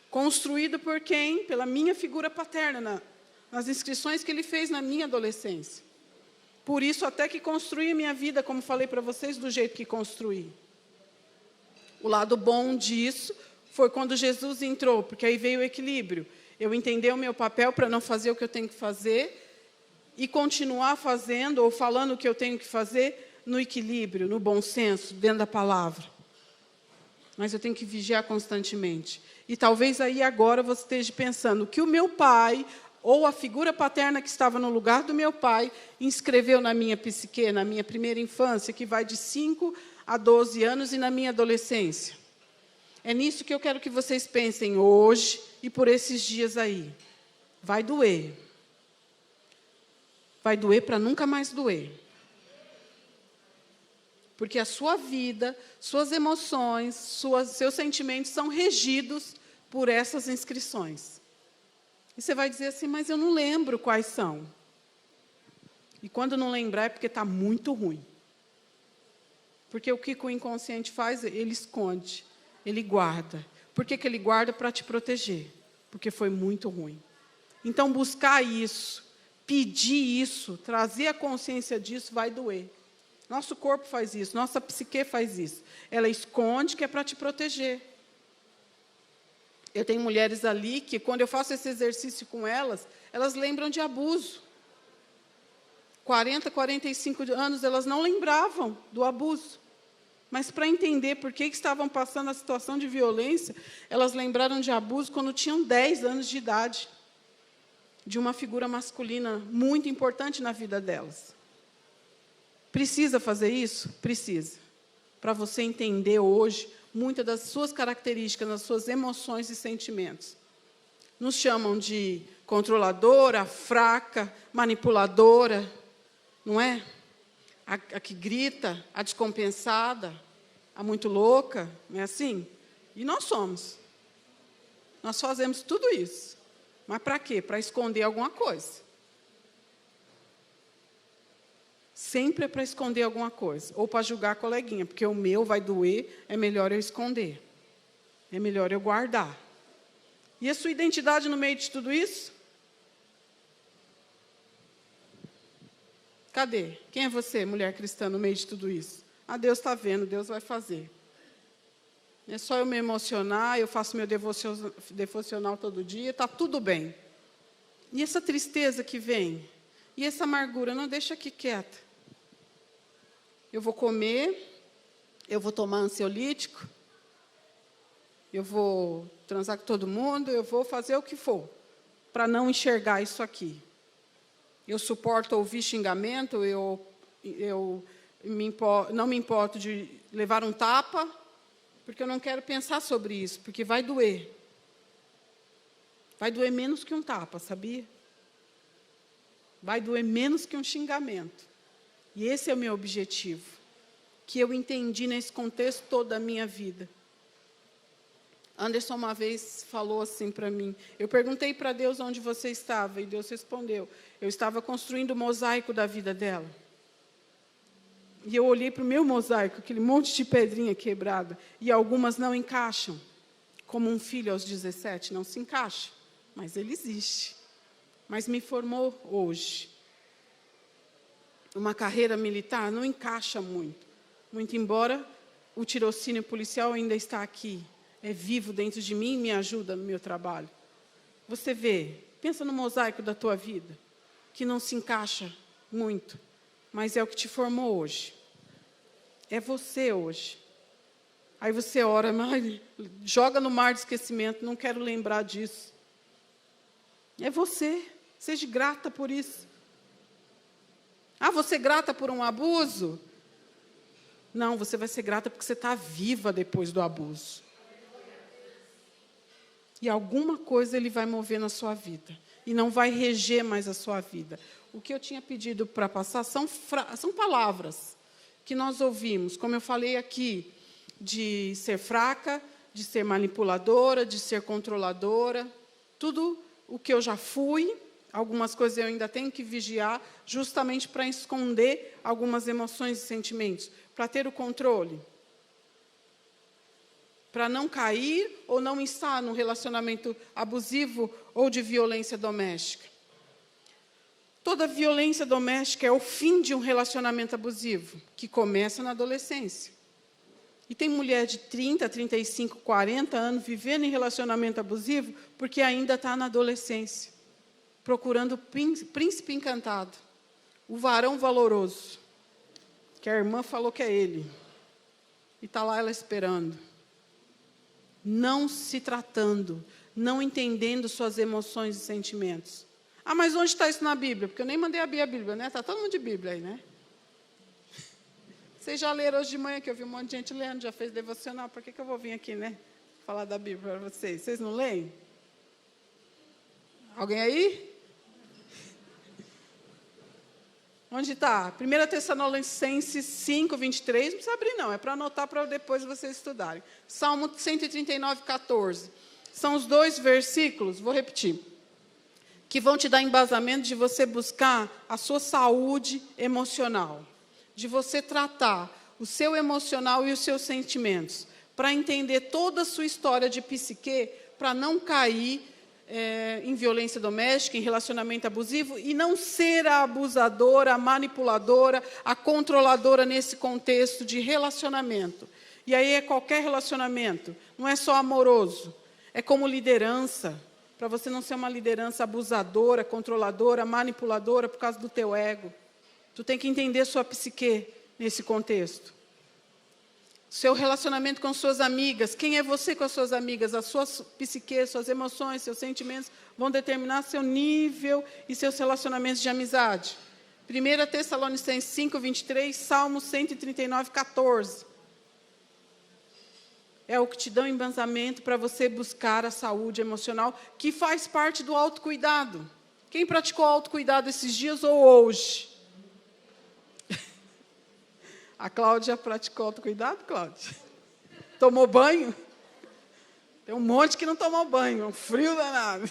Speaker 1: Construído por quem? Pela minha figura paterna, nas inscrições que ele fez na minha adolescência. Por isso, até que construí a minha vida, como falei para vocês, do jeito que construí. O lado bom disso foi quando Jesus entrou, porque aí veio o equilíbrio. Eu entendi o meu papel para não fazer o que eu tenho que fazer e continuar fazendo ou falando o que eu tenho que fazer no equilíbrio, no bom senso, dentro da palavra. Mas eu tenho que vigiar constantemente. E talvez aí agora você esteja pensando que o meu pai, ou a figura paterna que estava no lugar do meu pai, inscreveu na minha psique, na minha primeira infância, que vai de 5 a 12 anos, e na minha adolescência. É nisso que eu quero que vocês pensem hoje e por esses dias aí. Vai doer. Vai doer para nunca mais doer. Porque a sua vida, suas emoções, seus sentimentos são regidos por essas inscrições. E você vai dizer assim, mas eu não lembro quais são. E quando não lembrar é porque está muito ruim. Porque o que o inconsciente faz? Ele esconde, ele guarda. Por que ele guarda? Para te proteger. Porque foi muito ruim. Então, buscar isso, pedir isso, trazer a consciência disso, vai doer. Nosso corpo faz isso, nossa psique faz isso. Ela esconde que é para te proteger. Eu tenho mulheres ali que, quando eu faço esse exercício com elas, elas lembram de abuso. 40, 45 anos, elas não lembravam do abuso. Mas, para entender por que estavam passando a situação de violência, elas lembraram de abuso quando tinham 10 anos de idade. De uma figura masculina muito importante na vida delas. Precisa fazer isso? Precisa. Para você entender hoje muitas das suas características, das suas emoções e sentimentos. Nos chamam de controladora, fraca, manipuladora, não é? A que grita, a descompensada, a muito louca, não é assim? E nós somos. Nós fazemos tudo isso. Mas para quê? Para esconder alguma coisa. Sempre é para esconder alguma coisa. Ou para julgar a coleguinha, porque o meu vai doer, é melhor eu esconder. É melhor eu guardar. E a sua identidade no meio de tudo isso? Cadê? Quem é você, mulher cristã, no meio de tudo isso? Ah, Deus está vendo, Deus vai fazer. É só eu me emocionar, eu faço meu devocional todo dia, está tudo bem. E essa tristeza que vem? E essa amargura? Não, deixa aqui quieta. Eu vou comer, eu vou tomar ansiolítico, eu vou transar com todo mundo, eu vou fazer o que for, para não enxergar isso aqui. Eu suporto ouvir xingamento, não me importo de levar um tapa, porque eu não quero pensar sobre isso, porque vai doer. Vai doer menos que um tapa, sabia? Vai doer menos que um xingamento. E esse é o meu objetivo, que eu entendi nesse contexto todo da minha vida. Anderson uma vez falou assim para mim, eu perguntei para Deus onde você estava, e Deus respondeu, eu estava construindo o mosaico da vida dela. E eu olhei para o meu mosaico, aquele monte de pedrinha quebrada, e algumas não encaixam, como um filho aos 17, não se encaixa, mas ele existe. Mas me formou hoje. Uma carreira militar não encaixa muito. Muito embora o tirocínio policial ainda está aqui. É vivo dentro de mim e me ajuda no meu trabalho. Você vê, pensa no mosaico da tua vida, que não se encaixa muito, mas é o que te formou hoje. É você hoje. Aí você ora, mas joga no mar de esquecimento, não quero lembrar disso. É você. Seja grata por isso. Ah, você é grata por um abuso? Não, você vai ser grata porque você está viva depois do abuso. E alguma coisa ele vai mover na sua vida. E não vai reger mais a sua vida. O que eu tinha pedido para passar são palavras que nós ouvimos. Como eu falei aqui, de ser fraca, de ser manipuladora, de ser controladora. Tudo o que eu já fui. Algumas coisas eu ainda tenho que vigiar, justamente para esconder algumas emoções e sentimentos, para ter o controle. Para não cair ou não estar num relacionamento abusivo ou de violência doméstica. Toda violência doméstica é o fim de um relacionamento abusivo, que começa na adolescência. E tem mulher de 30, 35, 40 anos vivendo em relacionamento abusivo porque ainda está na adolescência, procurando o príncipe encantado, o varão valoroso, que a irmã falou que é ele. E está lá ela esperando. Não se tratando, não entendendo suas emoções e sentimentos. Ah, mas onde está isso na Bíblia? Porque eu nem mandei abrir a Bíblia, né? Está todo mundo de Bíblia aí, né? Vocês já leram hoje de manhã, que eu vi um monte de gente lendo, já fez devocional. Por que eu vou vir aqui, né? Falar da Bíblia para vocês. Vocês não leem? Alguém aí? Onde está? 1 Tessalonicenses 5, 23. Não precisa abrir, não. É para anotar para depois vocês estudarem. Salmo 139, 14. São os 2 versículos, vou repetir, que vão te dar embasamento de você buscar a sua saúde emocional, de você tratar o seu emocional e os seus sentimentos, para entender toda a sua história de psique, para não cair em violência doméstica, em relacionamento abusivo, e não ser a abusadora, a manipuladora, a controladora nesse contexto de relacionamento. E aí é qualquer relacionamento, não é só amoroso, é como liderança, para você não ser uma liderança abusadora, controladora, manipuladora por causa do teu ego. Tu tem que entender sua psique nesse contexto. Seu relacionamento com suas amigas. Quem é você com as suas amigas? A sua psique, suas emoções, seus sentimentos vão determinar seu nível e seus relacionamentos de amizade. 1 Tessalonicenses 5, 23, Salmo 139, 14. É o que te dá um embasamento para você buscar a saúde emocional, que faz parte do autocuidado. Quem praticou autocuidado esses dias ou hoje? A Cláudia praticou autocuidado, Cláudia? Tomou banho? Tem um monte que não tomou banho, um frio danado.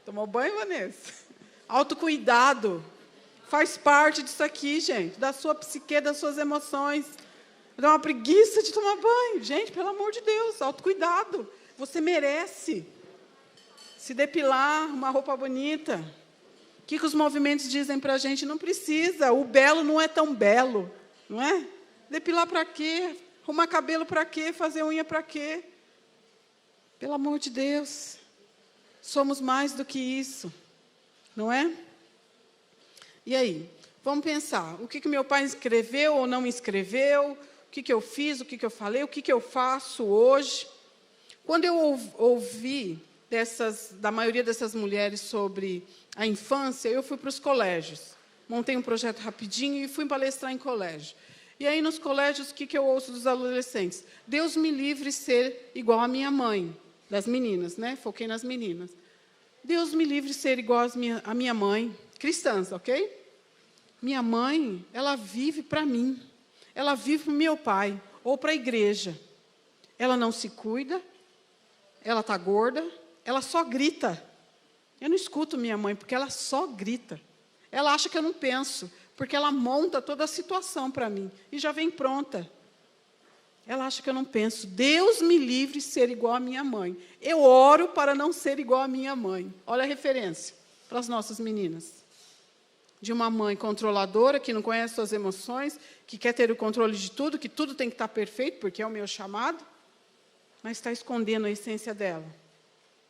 Speaker 1: Tomou banho, Vanessa? Autocuidado faz parte disso aqui, gente, da sua psique, das suas emoções. Dá uma preguiça de tomar banho. Gente, pelo amor de Deus, autocuidado. Você merece se depilar, uma roupa bonita. O que os movimentos dizem para a gente? Não precisa, o belo não é tão belo, não é? Depilar para quê? Arrumar cabelo para quê? Fazer unha para quê? Pelo amor de Deus, somos mais do que isso, não é? E aí, vamos pensar, o que meu pai escreveu ou não escreveu, o que eu fiz, o que eu falei, o que eu faço hoje. Quando eu ouvi da maioria dessas mulheres sobre a infância, eu fui para os colégios. Montei um projeto rapidinho e fui palestrar em colégio. E aí, nos colégios, o que eu ouço dos adolescentes? Deus me livre ser igual à minha mãe, das meninas, né? Foquei nas meninas. Deus me livre ser igual à minha mãe, cristãs, ok? Minha mãe, ela vive para mim. Ela vive para o meu pai, ou para a igreja. Ela não se cuida, ela está gorda, ela só grita. Eu não escuto minha mãe, porque ela só grita. Ela acha que eu não penso, porque ela monta toda a situação para mim, e já vem pronta. Ela acha que eu não penso. Deus me livre de ser igual à minha mãe. Eu oro para não ser igual à minha mãe. Olha a referência para as nossas meninas. De uma mãe controladora, que não conhece suas emoções, que quer ter o controle de tudo, que tudo tem que estar perfeito, porque é o meu chamado, mas está escondendo a essência dela.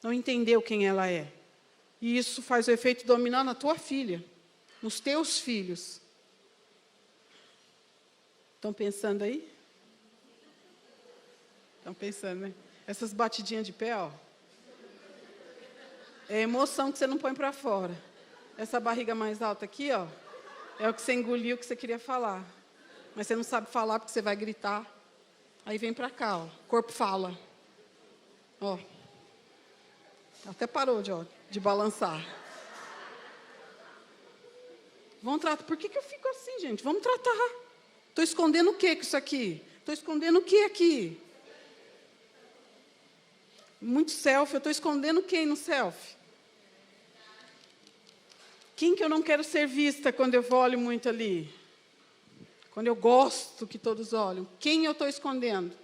Speaker 1: Não entendeu quem ela é. E isso faz o efeito dominó na tua filha, nos teus filhos. Estão pensando aí? Estão pensando, né? Essas batidinhas de pé, ó. É emoção que você não põe para fora. Essa barriga mais alta aqui, ó, é o que você engoliu, que você queria falar. Mas você não sabe falar porque você vai gritar. Aí vem para cá, ó. O corpo fala. Ó. Até parou de balançar. Vamos tratar. Por que eu fico assim, gente? Vamos tratar. Estou escondendo o que com isso aqui? Estou escondendo o que aqui? Muito selfie. Eu estou escondendo quem no selfie? Quem que eu não quero ser vista quando eu olho muito ali? Quando eu gosto que todos olham. Quem eu estou escondendo?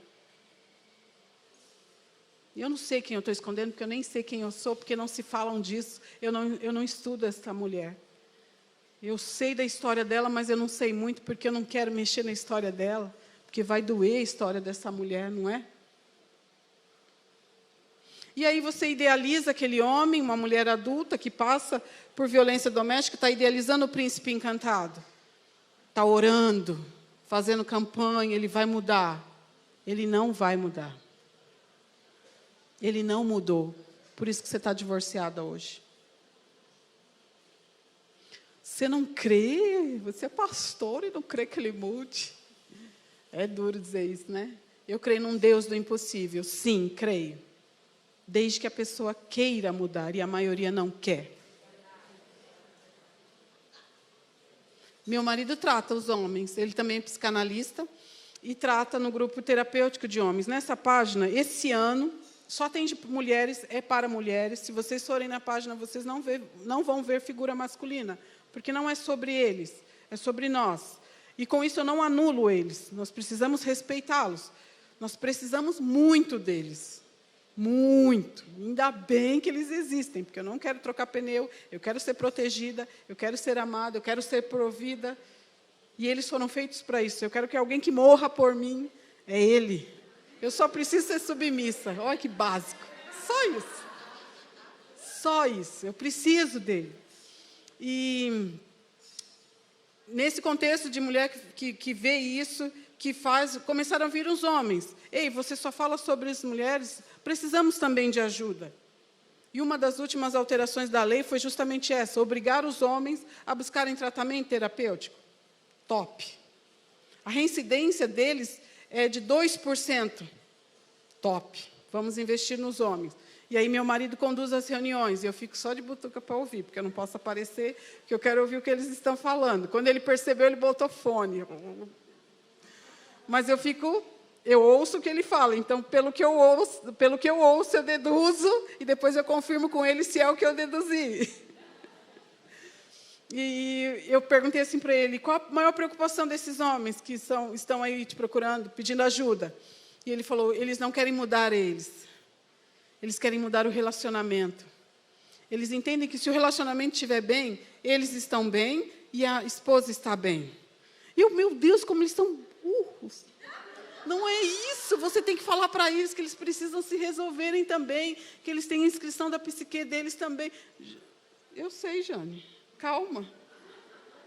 Speaker 1: Eu não sei quem eu estou escondendo, porque eu nem sei quem eu sou, porque não se falam disso. Eu não estudo essa mulher. Eu sei da história dela, mas eu não sei muito, porque eu não quero mexer na história dela, porque vai doer a história dessa mulher, não é? E aí você idealiza aquele homem, uma mulher adulta, que passa por violência doméstica, está idealizando o príncipe encantado. Está orando, fazendo campanha, ele vai mudar. Ele não vai mudar. Ele não mudou. Por isso que você está divorciada hoje. Você não crê? Você é pastor e não crê que ele mude? É duro dizer isso, né? Eu creio num Deus do impossível. Sim, creio. Desde que a pessoa queira mudar, e a maioria não quer. Meu marido trata os homens. Ele também é psicanalista e trata no grupo terapêutico de homens. Nessa página, esse ano, só tem de mulheres, é para mulheres. Se vocês forem na página, vocês não vão ver figura masculina, porque não é sobre eles, é sobre nós. E com isso eu não anulo eles, nós precisamos respeitá-los. Nós precisamos muito deles, muito. Ainda bem que eles existem, porque eu não quero trocar pneu, eu quero ser protegida, eu quero ser amada, eu quero ser provida. E eles foram feitos para isso. Eu quero que alguém que morra por mim, é ele. Eu só preciso ser submissa. Olha que básico. Só isso. Só isso. Eu preciso dele. E nesse contexto de mulher que vê isso, que faz, começaram a vir os homens. Ei, você só fala sobre as mulheres, precisamos também de ajuda. E uma das últimas alterações da lei foi justamente essa, obrigar os homens a buscarem tratamento terapêutico. Top. A reincidência deles é de 2%. Top. Vamos investir nos homens. E aí meu marido conduz as reuniões, e eu fico só de butuca para ouvir, porque eu não posso aparecer, porque eu quero ouvir o que eles estão falando. Quando ele percebeu, ele botou fone. Mas eu ouço o que ele fala, então, pelo que eu ouço, eu deduzo, e depois eu confirmo com ele se é o que eu deduzi. E eu perguntei assim para ele, qual a maior preocupação desses homens que estão aí te procurando, pedindo ajuda? E ele falou, eles não querem mudar eles querem mudar o relacionamento. Eles entendem que se o relacionamento estiver bem, eles estão bem e a esposa está bem. E eu, meu Deus, como eles estão burros. Não é isso, você tem que falar para eles que eles precisam se resolverem também, que eles têm inscrição da psique deles também. Eu sei, Jane, calma.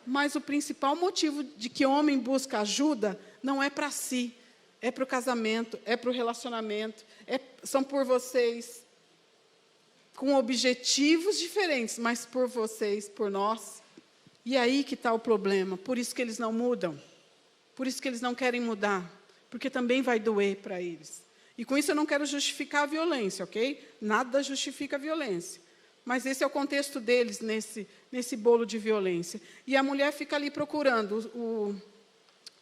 Speaker 1: Mas o principal motivo de que o homem busca ajuda não é para si, é para o casamento, é para o relacionamento, são por vocês, com objetivos diferentes, mas por vocês, por nós. E aí que está o problema, por isso que eles não mudam, por isso que eles não querem mudar, porque também vai doer para eles. E com isso eu não quero justificar a violência, ok? Nada justifica a violência. Mas esse é o contexto deles, nesse bolo de violência. E a mulher fica ali procurando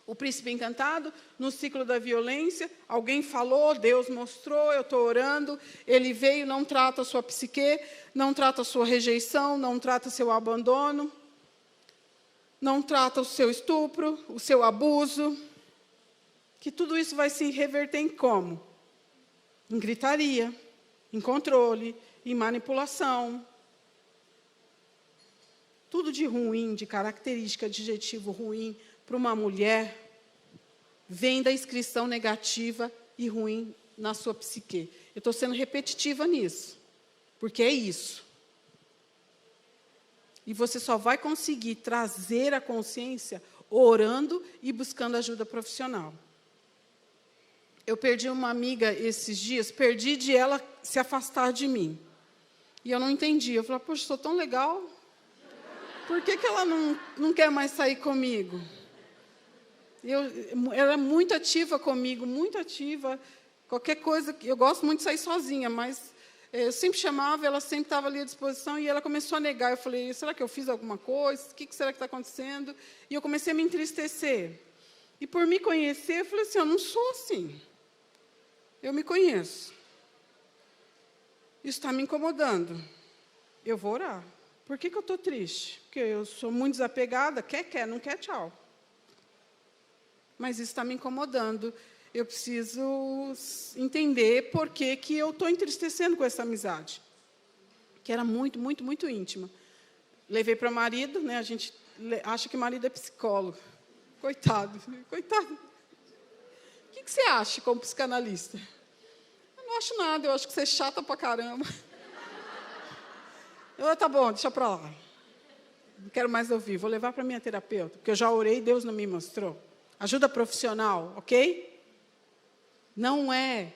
Speaker 1: o príncipe encantado, no ciclo da violência, alguém falou, Deus mostrou, eu estou orando, ele veio, não trata a sua psique, não trata a sua rejeição, não trata o seu abandono, não trata o seu estupro, o seu abuso, que tudo isso vai se reverter em como? Em gritaria, em controle, em manipulação. Tudo de ruim, de característica, adjetivo ruim, para uma mulher, vem da inscrição negativa e ruim na sua psique. Eu estou sendo repetitiva nisso, porque é isso. E você só vai conseguir trazer a consciência orando e buscando ajuda profissional. Eu perdi uma amiga esses dias, perdi de ela se afastar de mim. E eu não entendi. Eu falei, poxa, sou tão legal. Por que ela não quer mais sair comigo? Ela é muito ativa comigo, muito ativa. Qualquer coisa, eu gosto muito de sair sozinha, mas eu sempre chamava, ela sempre estava ali à disposição, e ela começou a negar. Eu falei, será que eu fiz alguma coisa? O que será que está acontecendo? E eu comecei a me entristecer. E por me conhecer, eu falei assim, eu não sou assim. Eu me conheço. Isso está me incomodando. Eu vou orar. Por que eu estou triste? Porque eu sou muito desapegada, quer, não quer, tchau. Mas isso está me incomodando. eu preciso entender por que eu estou entristecendo com essa amizade, que era muito, muito, muito íntima. Levei para o marido, né? A gente acha que o marido é psicólogo. Coitado, coitado. O que você acha como psicanalista? Eu não acho nada, eu acho que você é chata pra caramba. Tá bom, deixa para lá. Não quero mais ouvir, vou levar para minha terapeuta, porque eu já orei e Deus não me mostrou. Ajuda profissional, ok? Não é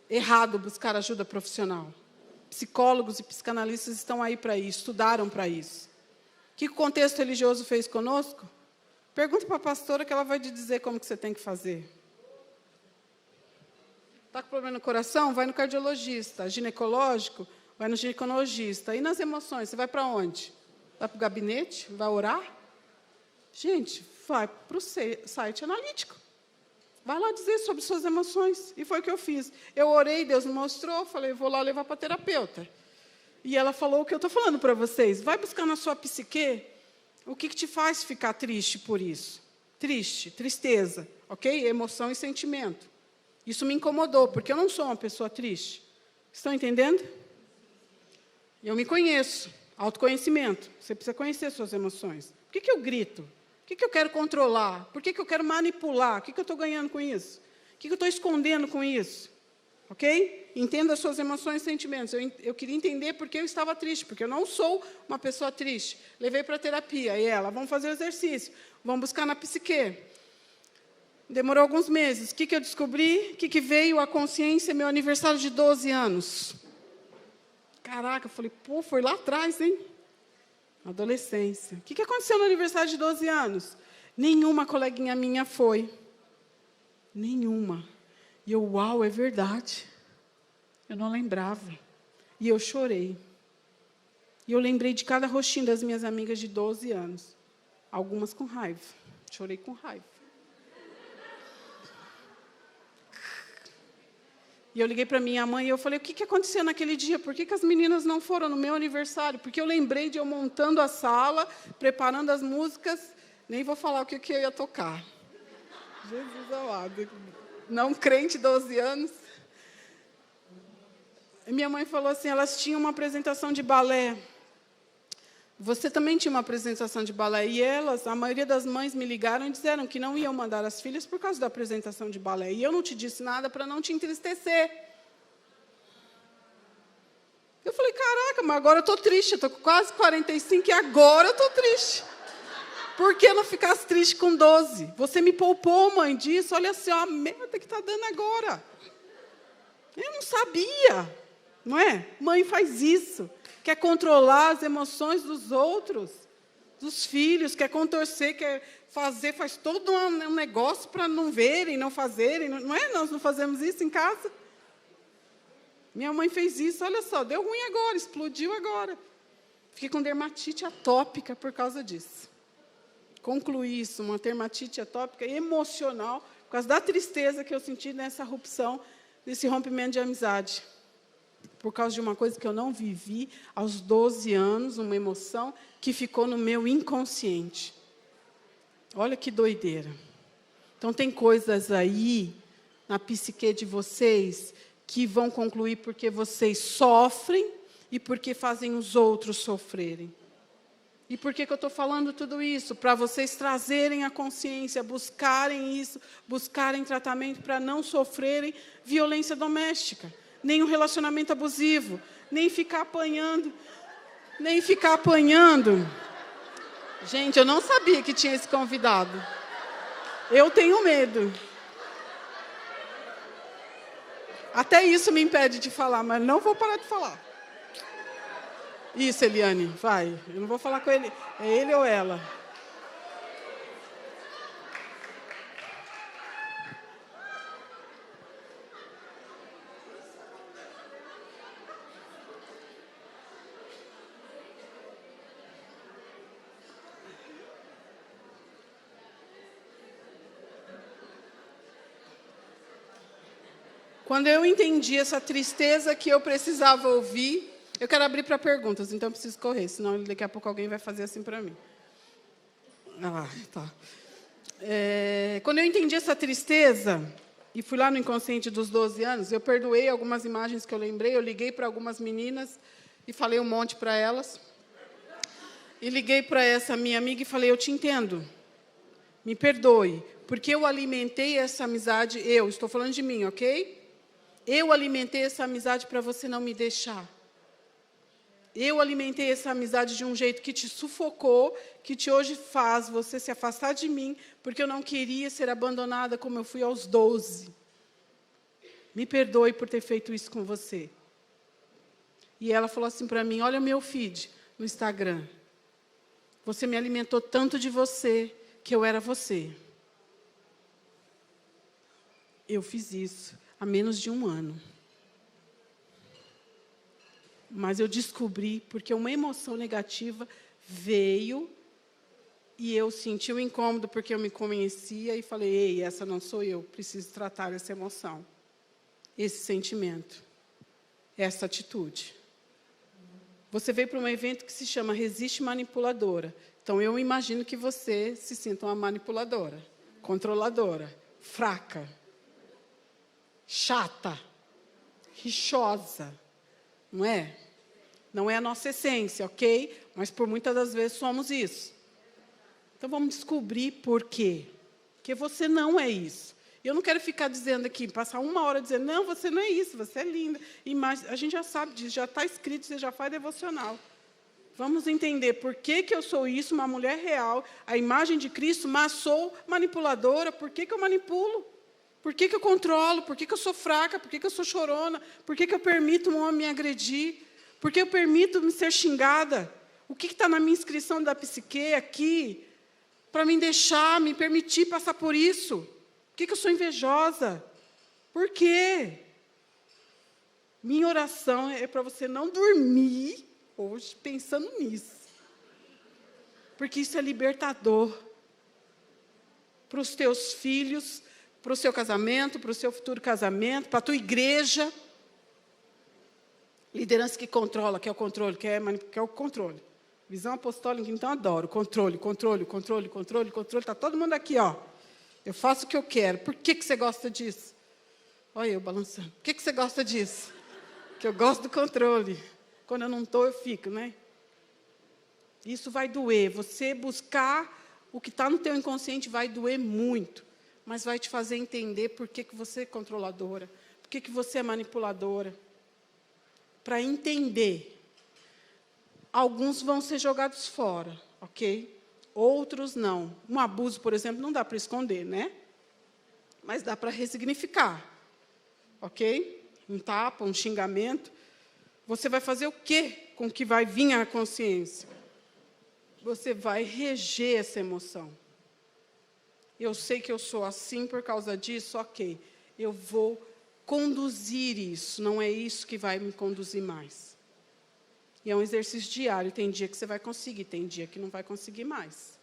Speaker 1: errado buscar ajuda profissional. Psicólogos e psicanalistas estão aí para isso, estudaram para isso. O que o contexto religioso fez conosco? Pergunta para a pastora que ela vai te dizer como que você tem que fazer. Está com problema no coração? Vai no cardiologista. Ginecológico? Vai no ginecologista. E nas emoções, você vai para onde? Vai para o gabinete? Vai orar? Gente, vai para o site analítico. Vai lá dizer sobre suas emoções. E foi o que eu fiz. Eu orei, Deus me mostrou, falei, vou lá levar para a terapeuta. E ela falou o que eu estou falando para vocês. Vai buscar na sua psique o que te faz ficar triste por isso. Triste, tristeza, ok? Emoção e sentimento. Isso me incomodou, porque eu não sou uma pessoa triste. Estão entendendo? Eu me conheço. Autoconhecimento. Você precisa conhecer suas emoções. Por que eu grito? Por que eu quero controlar? Por que eu quero manipular? O que eu estou ganhando com isso? O que eu estou escondendo com isso? Ok? Entenda as suas emoções e sentimentos. Eu queria entender por que eu estava triste, porque eu não sou uma pessoa triste. Levei para a terapia, e ela, vamos fazer o exercício, vamos buscar na psique. Demorou alguns meses. O que eu descobri? O que veio à consciência? Meu aniversário de 12 anos. Caraca, eu falei, pô, foi lá atrás, hein? Adolescência. O que aconteceu no aniversário de 12 anos? Nenhuma coleguinha minha foi. Nenhuma. E eu, uau, é verdade. Eu não lembrava. E eu chorei. E eu lembrei de cada rostinho das minhas amigas de 12 anos. Algumas com raiva. Chorei com raiva. E eu liguei para minha mãe e eu falei, o que aconteceu naquele dia? Por que as meninas não foram no meu aniversário? Porque eu lembrei de eu montando a sala, preparando as músicas, nem vou falar o que eu ia tocar. Jesus amado. Não crente, 12 anos. E minha mãe falou assim, elas tinham uma apresentação de balé. Você também tinha uma apresentação de balé. E elas, a maioria das mães me ligaram e disseram que não iam mandar as filhas por causa da apresentação de balé. E eu não te disse nada para não te entristecer. Eu falei, caraca, mas agora eu estou triste. Eu estou com quase 45 e agora eu estou triste. Por que não ficasse triste com 12? Você me poupou, mãe, disso. Olha só a merda que está dando agora. Eu não sabia. Não é? Mãe faz isso. Quer controlar as emoções dos outros, dos filhos, quer contorcer, quer fazer, faz todo um negócio para não verem, não fazerem. Não é? Nós não fazemos isso em casa? Minha mãe fez isso, olha só, deu ruim agora, explodiu agora. Fiquei com dermatite atópica por causa disso. Concluí isso, uma dermatite atópica emocional, por causa da tristeza que eu senti nessa rupção, nesse rompimento de amizade. Por causa de uma coisa que eu não vivi aos 12 anos, uma emoção que ficou no meu inconsciente. Olha que doideira. Então, tem coisas aí, na psique de vocês, que vão concluir porque vocês sofrem e porque fazem os outros sofrerem. E por que eu estou falando tudo isso? Para vocês trazerem a consciência, buscarem isso, buscarem tratamento para não sofrerem violência doméstica. Nem um relacionamento abusivo, nem ficar apanhando. Gente, eu não sabia que tinha esse convidado. Eu tenho medo. Até isso me impede de falar, mas não vou parar de falar. Isso, Eliane, vai. Eu não vou falar com ele. É ele ou ela? Quando eu entendi essa tristeza que eu precisava ouvir, eu quero abrir para perguntas, então eu preciso correr, senão daqui a pouco alguém vai fazer assim para mim. Ah, tá. Quando eu entendi essa tristeza, e fui lá no inconsciente dos 12 anos, eu perdoei algumas imagens que eu lembrei, eu liguei para algumas meninas e falei um monte para elas. E liguei para essa minha amiga e falei, eu te entendo, me perdoe, porque eu alimentei essa amizade, eu estou falando de mim, ok? Eu alimentei essa amizade para você não me deixar. Eu alimentei essa amizade de um jeito que te sufocou, que te hoje faz você se afastar de mim, porque eu não queria ser abandonada como eu fui aos 12. Me perdoe por ter feito isso com você. E ela falou assim para mim, olha o meu feed no Instagram. Você me alimentou tanto de você, que eu era você. Eu fiz isso há menos de 1 ano. Mas eu descobri, porque uma emoção negativa veio, e eu senti o incômodo, porque eu me conhecia, e falei, ei, essa não sou eu, preciso tratar essa emoção, esse sentimento, essa atitude. Você veio para um evento que se chama Resiste Manipuladora. Então, eu imagino que você se sinta uma manipuladora, controladora, fraca, chata, rixosa. Não é? Não é a nossa essência, ok? Mas, por muitas das vezes, somos isso. Então, vamos descobrir por quê. Porque você não é isso. Eu não quero ficar dizendo aqui, passar 1 hora dizendo, não, você não é isso, você é linda. A gente já sabe disso, já está escrito, você já faz devocional. Vamos entender por que eu sou isso, uma mulher real, a imagem de Cristo, mas sou manipuladora, por que eu manipulo? Por que eu controlo? Por que eu sou fraca? Por que eu sou chorona? Por que eu permito um homem me agredir? Por que eu permito me ser xingada? O que está na minha inscrição da psique aqui para me deixar, me permitir passar por isso? Por que eu sou invejosa? Por quê? Minha oração é para você não dormir hoje pensando nisso. Porque isso é libertador para os teus filhos, para o seu casamento, para o seu futuro casamento, para a tua igreja. Liderança que controla, que é o controle, que é o controle. Visão apostólica, então, adoro. Controle. Está todo mundo aqui, ó. Eu faço o que eu quero. Por que você gosta disso? Olha eu balançando. Por que você gosta disso? Porque eu gosto do controle. Quando eu não estou, eu fico, né? Isso vai doer. Você buscar o que está no teu inconsciente vai doer muito. Mas vai te fazer entender por que você é controladora. Por que você é manipuladora. Para entender. Alguns vão ser jogados fora, ok? Outros não. Um abuso, por exemplo, não dá para esconder, né? Mas dá para ressignificar, ok? Um tapa, um xingamento. Você vai fazer o quê com o que vai vir à consciência? Você vai reger essa emoção. Eu sei que eu sou assim por causa disso, ok. Eu vou conduzir isso, não é isso que vai me conduzir mais. E é um exercício diário, tem dia que você vai conseguir, tem dia que não vai conseguir mais.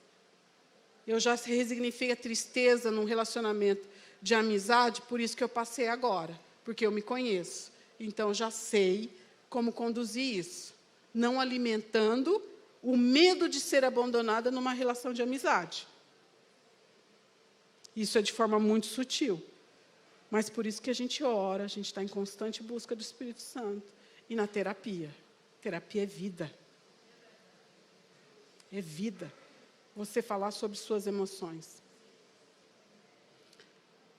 Speaker 1: Eu já resignifiquei a tristeza num relacionamento de amizade, por isso que eu passei agora, porque eu me conheço. Então, já sei como conduzir isso, não alimentando o medo de ser abandonada numa relação de amizade. Isso é de forma muito sutil. Mas por isso que a gente ora, a gente está em constante busca do Espírito Santo. E na terapia. Terapia é vida. É vida. Você falar sobre suas emoções.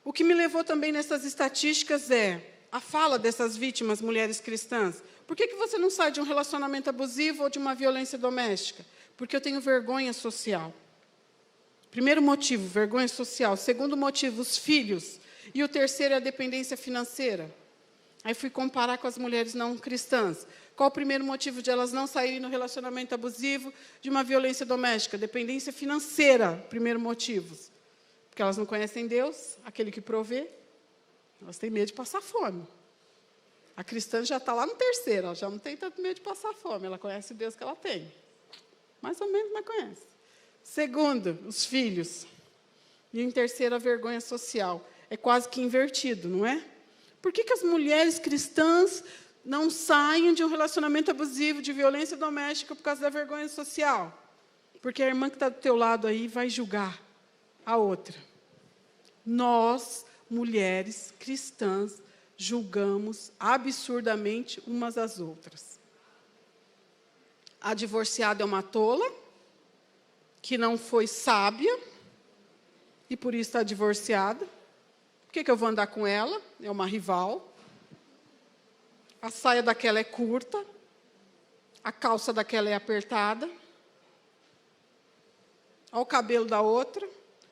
Speaker 1: O que me levou também nessas estatísticas é a fala dessas vítimas, mulheres cristãs. Por que você não sai de um relacionamento abusivo ou de uma violência doméstica? Porque eu tenho vergonha social. Primeiro motivo, vergonha social. Segundo motivo, os filhos. E o terceiro é a dependência financeira. Aí fui comparar com as mulheres não cristãs. Qual o primeiro motivo de elas não saírem no relacionamento abusivo, de uma violência doméstica? Dependência financeira, primeiro motivo. Porque elas não conhecem Deus, aquele que provê. Elas têm medo de passar fome. A cristã já está lá no terceiro, ela já não tem tanto medo de passar fome, ela conhece o Deus que ela tem. Mais ou menos, mas conhece. Segundo, os filhos. E em terceiro, a vergonha social. É quase que invertido, não é? Por que as mulheres cristãs não saem de um relacionamento abusivo, de violência doméstica, por causa da vergonha social? Porque a irmã que está do teu lado aí vai julgar a outra. Nós, mulheres cristãs julgamos absurdamente umas às outras. A divorciada é uma tola, que não foi sábia, e por isso está divorciada. Por que eu vou andar com ela? É uma rival. A saia daquela é curta, a calça daquela é apertada. Olha o cabelo da outra.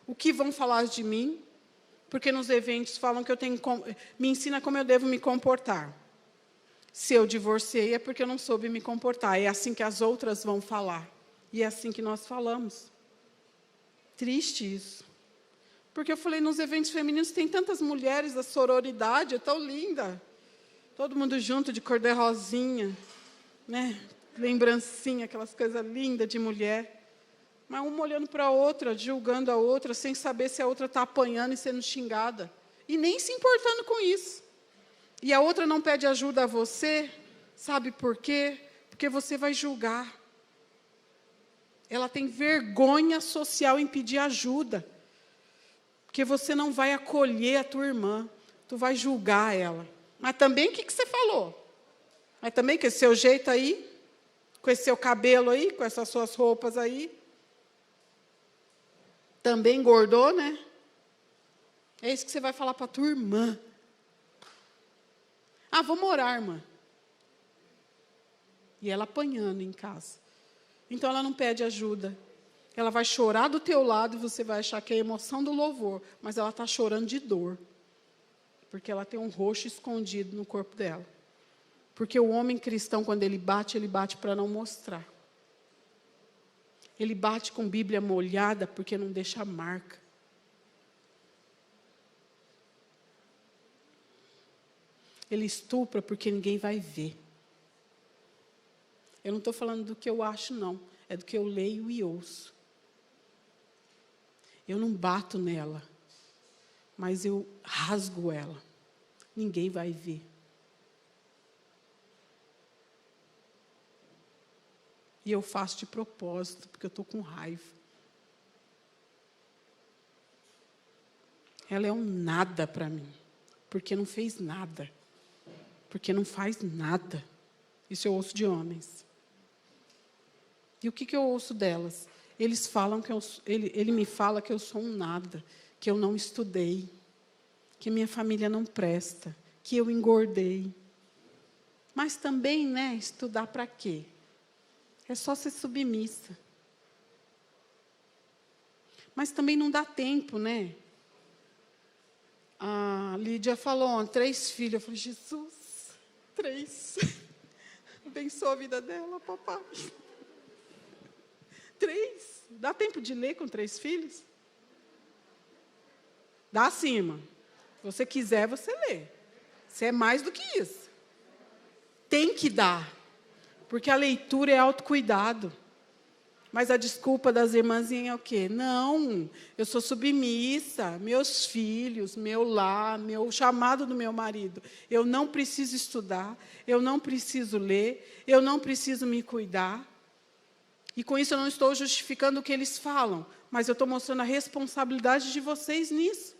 Speaker 1: O que vão falar de mim? Porque nos eventos falam que eu tenho, me ensina como eu devo me comportar. Se eu divorciei é porque eu não soube me comportar. É assim que as outras vão falar. E é assim que nós falamos. Triste isso. Porque eu falei, nos eventos femininos tem tantas mulheres, a sororidade é tão linda. Todo mundo junto de cor de rosinha, né? Lembrancinha, aquelas coisas lindas de mulher. Mas uma olhando para a outra, julgando a outra, sem saber se a outra está apanhando e sendo xingada. E nem se importando com isso. E a outra não pede ajuda a você, sabe por quê? Porque você vai julgar. Ela tem vergonha social em pedir ajuda. Porque você não vai acolher a tua irmã. Tu vai julgar ela. Mas também, o que você falou? Mas também, com esse seu jeito aí, com esse seu cabelo aí, com essas suas roupas aí, também engordou, né? É isso que você vai falar para a tua irmã. Ah, vou morar, irmã. E ela apanhando em casa. Então, ela não pede ajuda. Ela vai chorar do teu lado e você vai achar que é a emoção do louvor. Mas ela está chorando de dor. Porque ela tem um roxo escondido no corpo dela. Porque o homem cristão, quando ele bate para não mostrar. Ele bate com Bíblia molhada porque não deixa marca. Ele estupra porque ninguém vai ver. Eu não estou falando do que eu acho, não. É do que eu leio e ouço. Eu não bato nela, mas eu rasgo ela. Ninguém vai ver. E eu faço de propósito, porque eu estou com raiva. Ela é um nada para mim, porque não fez nada. Porque não faz nada. Isso eu ouço de homens. E o que eu ouço delas? Eles falam que ele me fala que eu sou um nada, que eu não estudei, que minha família não presta, que eu engordei. Mas também, né, estudar para quê? É só ser submissa. Mas também não dá tempo, né? A Lídia falou, 3 filhos. Eu falei, Jesus, 3. Abençoa a vida dela, papai. 3. Dá tempo de ler com 3 filhos? Dá sim, irmã. Se você quiser, você lê. Você é mais do que isso. Tem que dar. Porque a leitura é autocuidado. Mas a desculpa das irmãzinhas é o quê? Não, eu sou submissa, meus filhos, meu lar, meu chamado do meu marido. Eu não preciso estudar, eu não preciso ler, eu não preciso me cuidar. E com isso eu não estou justificando o que eles falam, mas eu estou mostrando a responsabilidade de vocês nisso.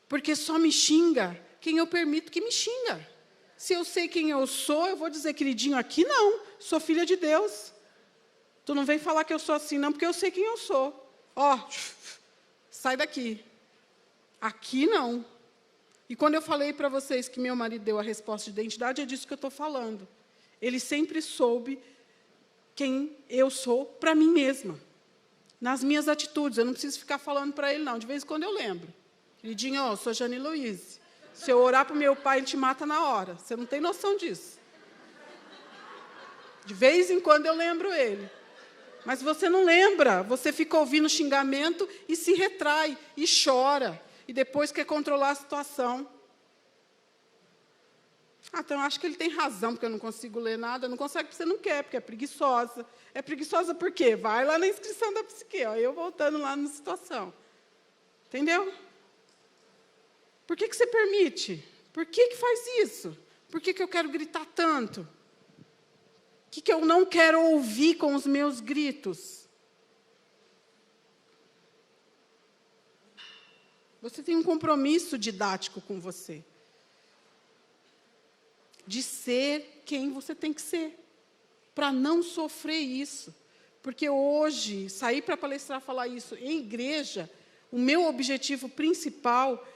Speaker 1: Porque só me xinga quem eu permito que me xinga. Se eu sei quem eu sou, eu vou dizer, queridinho, aqui não, sou filha de Deus. Tu não vem falar que eu sou assim, não, porque eu sei quem eu sou. Ó, sai daqui. Aqui não. E quando eu falei para vocês que meu marido deu a resposta de identidade, é disso que eu estou falando. Ele sempre soube quem eu sou para mim mesma. Nas minhas atitudes. Eu não preciso ficar falando para ele, não. De vez em quando eu lembro. Queridinho, eu sou Jane Luiz. Se eu orar para o meu pai, ele te mata na hora. Você não tem noção disso. De vez em quando eu lembro ele. Mas você não lembra, você fica ouvindo xingamento e se retrai, e chora, e depois quer controlar a situação. Ah, então eu acho que ele tem razão, porque eu não consigo ler nada. Não consegue porque você não quer, porque é preguiçosa. É preguiçosa por quê? Vai lá na inscrição da psique, ó, eu voltando lá na situação. Entendeu? Por que você permite? Por que faz isso? Por que eu quero gritar tanto? O que eu não quero ouvir com os meus gritos? Você tem um compromisso didático com você. De ser quem você tem que ser. Para não sofrer isso. Porque hoje, sair para palestrar, falar isso em igreja, o meu objetivo principal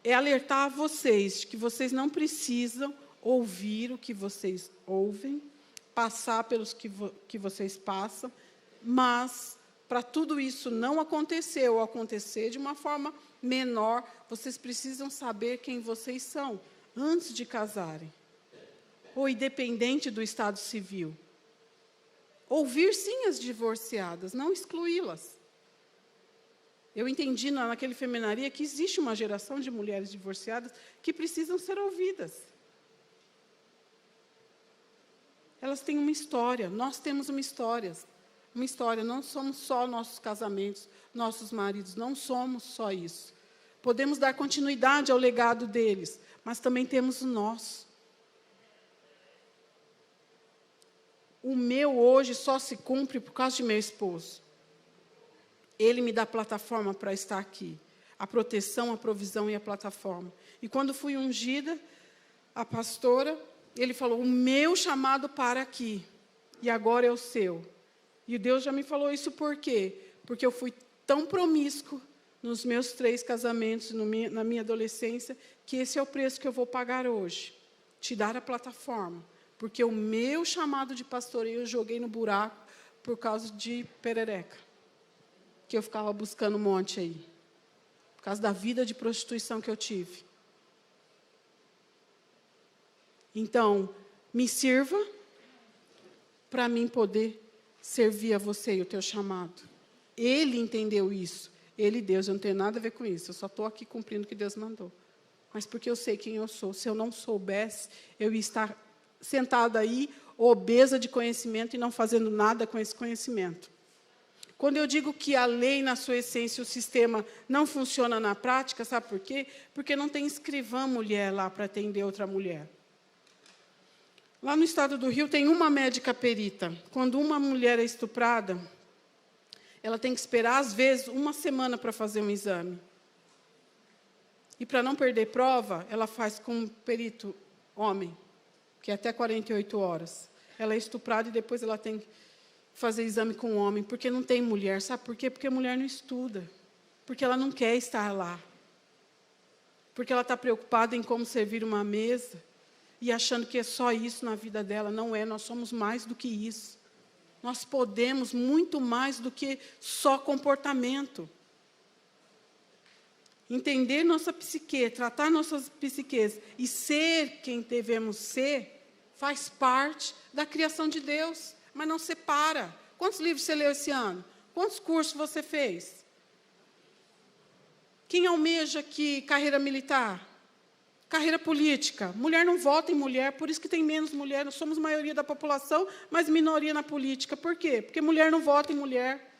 Speaker 1: é alertar a vocês que vocês não precisam ouvir o que vocês ouvem, passar pelos que vocês passam, mas, para tudo isso não acontecer, ou acontecer de uma forma menor, vocês precisam saber quem vocês são, antes de casarem, ou independente do estado civil. Ouvir, sim, as divorciadas, não excluí-las. Eu entendi naquele Feminaria que existe uma geração de mulheres divorciadas que precisam ser ouvidas. Elas têm uma história, nós temos uma história, não somos só nossos casamentos, nossos maridos, não somos só isso. Podemos dar continuidade ao legado deles, mas também temos o nosso. O meu hoje só se cumpre por causa de meu esposo. Ele me dá plataforma para estar aqui. A proteção, a provisão e a plataforma. E quando fui ungida, a pastora, ele falou, o meu chamado para aqui. E agora é o seu. E Deus já me falou isso por quê? Porque eu fui tão promíscuo nos meus 3 casamentos, na minha adolescência, que esse é o preço que eu vou pagar hoje. Te dar a plataforma. Porque o meu chamado de pastoreio eu joguei no buraco por causa de perereca. Que eu ficava buscando um monte aí. Por causa da vida de prostituição que eu tive. Então, me sirva para mim poder servir a você e o teu chamado. Ele entendeu isso. Ele, Deus, eu não tenho nada a ver com isso. Eu só estou aqui cumprindo o que Deus mandou. Mas porque eu sei quem eu sou. Se eu não soubesse, eu ia estar sentada aí, obesa de conhecimento e não fazendo nada com esse conhecimento. Quando eu digo que a lei, na sua essência, o sistema não funciona na prática, sabe por quê? Porque não tem escrivã mulher lá para atender outra mulher. Lá no estado do Rio tem uma médica perita. Quando uma mulher é estuprada, ela tem que esperar, às vezes, 1 semana para fazer um exame. E para não perder prova, ela faz com um perito homem, que é até 48 horas. Ela é estuprada e depois ela tem que fazer exame com um homem, porque não tem mulher. Sabe por quê? Porque a mulher não estuda. Porque ela não quer estar lá. Porque ela está preocupada em como servir uma mesa e achando que é só isso na vida dela. Não é, nós somos mais do que isso. Nós podemos muito mais do que só comportamento. Entender nossa psique, tratar nossas psiques e ser quem devemos ser, faz parte da criação de Deus. Mas não separa. Quantos livros você leu esse ano? Quantos cursos você fez? Quem almeja aqui carreira militar? Carreira política? Mulher não vota em mulher, por isso que tem menos mulher. Nós somos maioria da população, mas minoria na política. Por quê? Porque mulher não vota em mulher.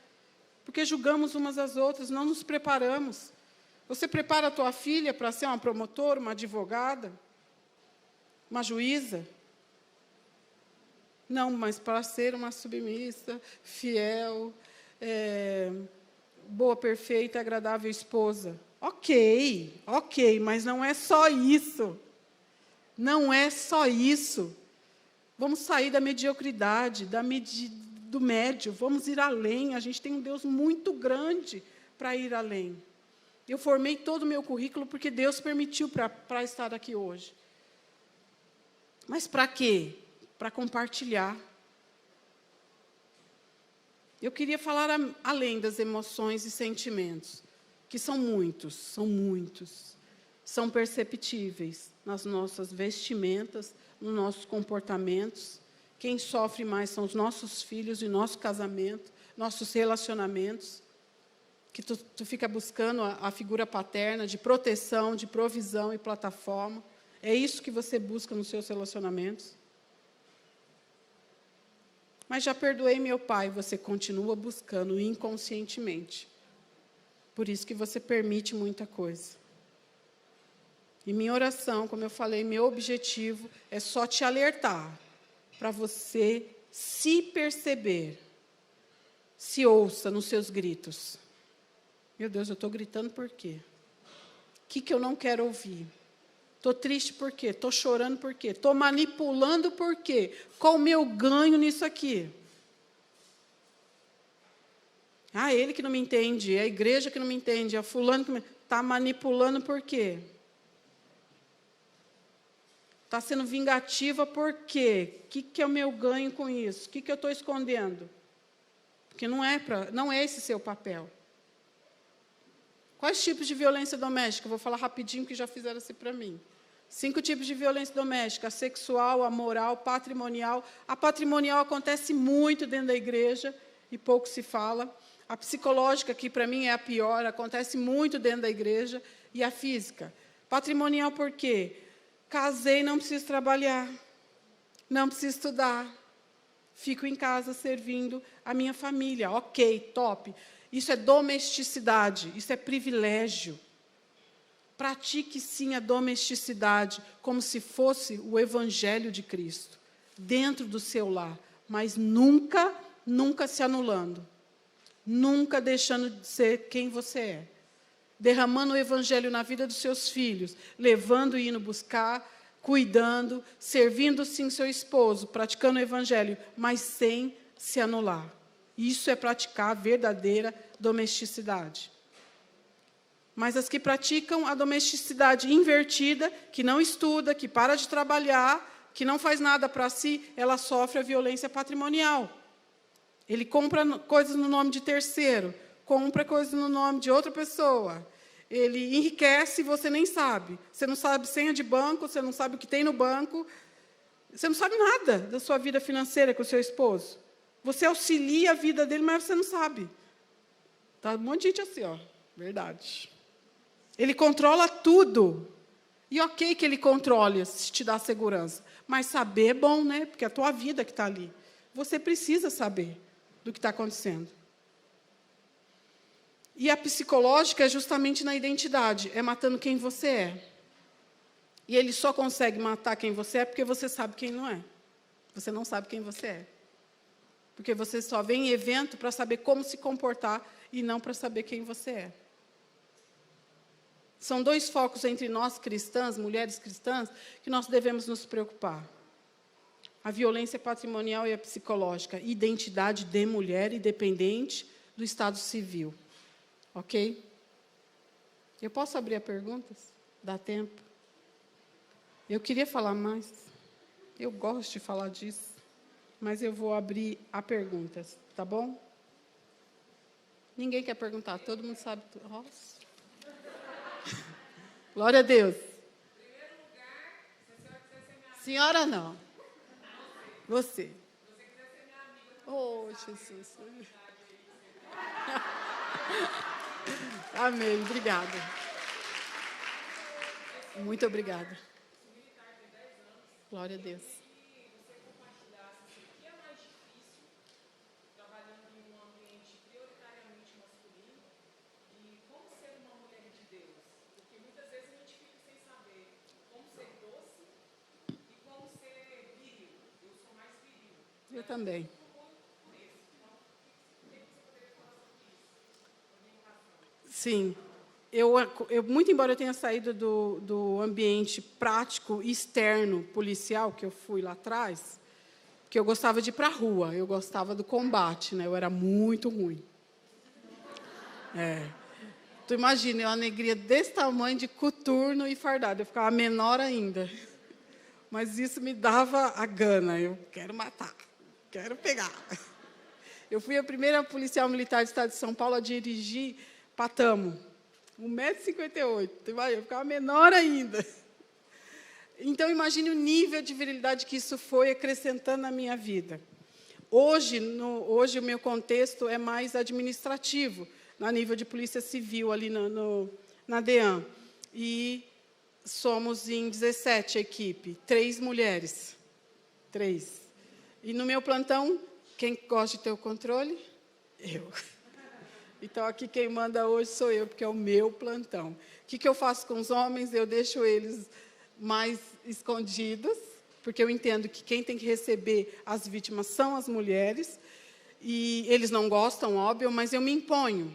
Speaker 1: Porque julgamos umas às outras, não nos preparamos. Você prepara a tua filha para ser uma promotora, uma advogada, uma juíza? Não, mas para ser uma submissa, fiel, boa, perfeita, agradável esposa. Ok, mas não é só isso. Não é só isso. Vamos sair da mediocridade, do médio, vamos ir além. A gente tem um Deus muito grande para ir além. Eu formei todo o meu currículo porque Deus permitiu para estar aqui hoje. Mas para quê? Para compartilhar. Eu queria falar além das emoções e sentimentos, que são muitos, são perceptíveis nas nossas vestimentas, nos nossos comportamentos. Quem sofre mais são os nossos filhos e nosso casamento, nossos relacionamentos, que tu fica buscando a figura paterna de proteção, de provisão e plataforma. É isso que você busca nos seus relacionamentos? Mas já perdoei meu pai, você continua buscando inconscientemente. Por isso que você permite muita coisa. E minha oração, como eu falei, meu objetivo é só te alertar, para você se perceber, se ouça nos seus gritos. Meu Deus, eu estou gritando por quê? que eu não quero ouvir? Estou triste por quê? Estou chorando por quê? Estou manipulando por quê? Qual o meu ganho nisso aqui? Ah, ele que não me entende, é a igreja que não me entende, é fulano que me... Está manipulando por quê? Está sendo vingativa por quê? O que é o meu ganho com isso? O que eu estou escondendo? Porque não é esse seu papel. Quais tipos de violência doméstica? Eu vou falar rapidinho, porque já fizeram assim para mim. 5 tipos de violência doméstica: a sexual, a moral, patrimonial. A patrimonial acontece muito dentro da igreja e pouco se fala. A psicológica, que para mim é a pior, acontece muito dentro da igreja. E a física. Patrimonial por quê? Casei, não preciso trabalhar. Não preciso estudar. Fico em casa servindo a minha família. Ok, top. Isso é domesticidade, isso é privilégio. Pratique, sim, a domesticidade, como se fosse o Evangelho de Cristo, dentro do seu lar, mas nunca, nunca se anulando, nunca deixando de ser quem você é, derramando o Evangelho na vida dos seus filhos, levando e indo buscar, cuidando, servindo, sim, seu esposo, praticando o Evangelho, mas sem se anular. Isso é praticar a verdadeira domesticidade. Mas as que praticam a domesticidade invertida, que não estuda, que para de trabalhar, que não faz nada para si, ela sofre a violência patrimonial. Ele compra coisas no nome de terceiro, compra coisas no nome de outra pessoa. Ele enriquece e você nem sabe. Você não sabe senha de banco, você não sabe o que tem no banco. Você não sabe nada da sua vida financeira com o seu esposo. Você auxilia a vida dele, mas você não sabe. Está um monte de gente assim, ó. Verdade. Ele controla tudo. E ok que ele controle, se te dá segurança. Mas saber é bom, né? Porque é a tua vida que está ali. Você precisa saber do que está acontecendo. E a psicológica é justamente na identidade. É matando quem você é. E ele só consegue matar quem você é porque você sabe quem não é. Você não sabe quem você é. Porque você só vem em evento para saber como se comportar e não para saber quem você é. São 2 focos entre nós cristãs, mulheres cristãs, que nós devemos nos preocupar. A violência patrimonial e a psicológica. Identidade de mulher independente do estado civil. Ok? Eu posso abrir a perguntas? Dá tempo? Eu queria falar mais. Eu gosto de falar disso. Mas eu vou abrir a perguntas, tá bom? Ninguém quer perguntar, todo mundo sabe tudo. Nossa. Glória a Deus. Em primeiro lugar, se a senhora quiser ser minha amiga. Senhora não. Você. Se você quiser ser minha amiga. Oh, Jesus. Amém, obrigada. Muito obrigada. Glória a Deus. Eu também. Sim. Eu, muito embora eu tenha saído do ambiente prático, externo, policial, que eu fui lá atrás, que eu gostava de ir para a rua, eu gostava do combate, né? Eu era muito ruim. Tu imagina, uma negria desse tamanho, de coturno e fardado, eu ficava menor ainda. Mas isso me dava a gana, eu quero matar. Quero pegar. Eu fui a primeira policial militar do estado de São Paulo a dirigir Patamo. 1,58 m. Eu ficava menor ainda. Então, imagine o nível de virilidade que isso foi acrescentando na minha vida. Hoje o meu contexto é mais administrativo, a nível de polícia civil, ali na DEAN. E somos em 17 a equipe, 3 mulheres. 3. E no meu plantão, quem gosta de ter o controle? Eu. Então, aqui quem manda hoje sou eu, porque é o meu plantão. O que eu faço com os homens? Eu deixo eles mais escondidos, porque eu entendo que quem tem que receber as vítimas são as mulheres, e eles não gostam, óbvio, mas eu me imponho.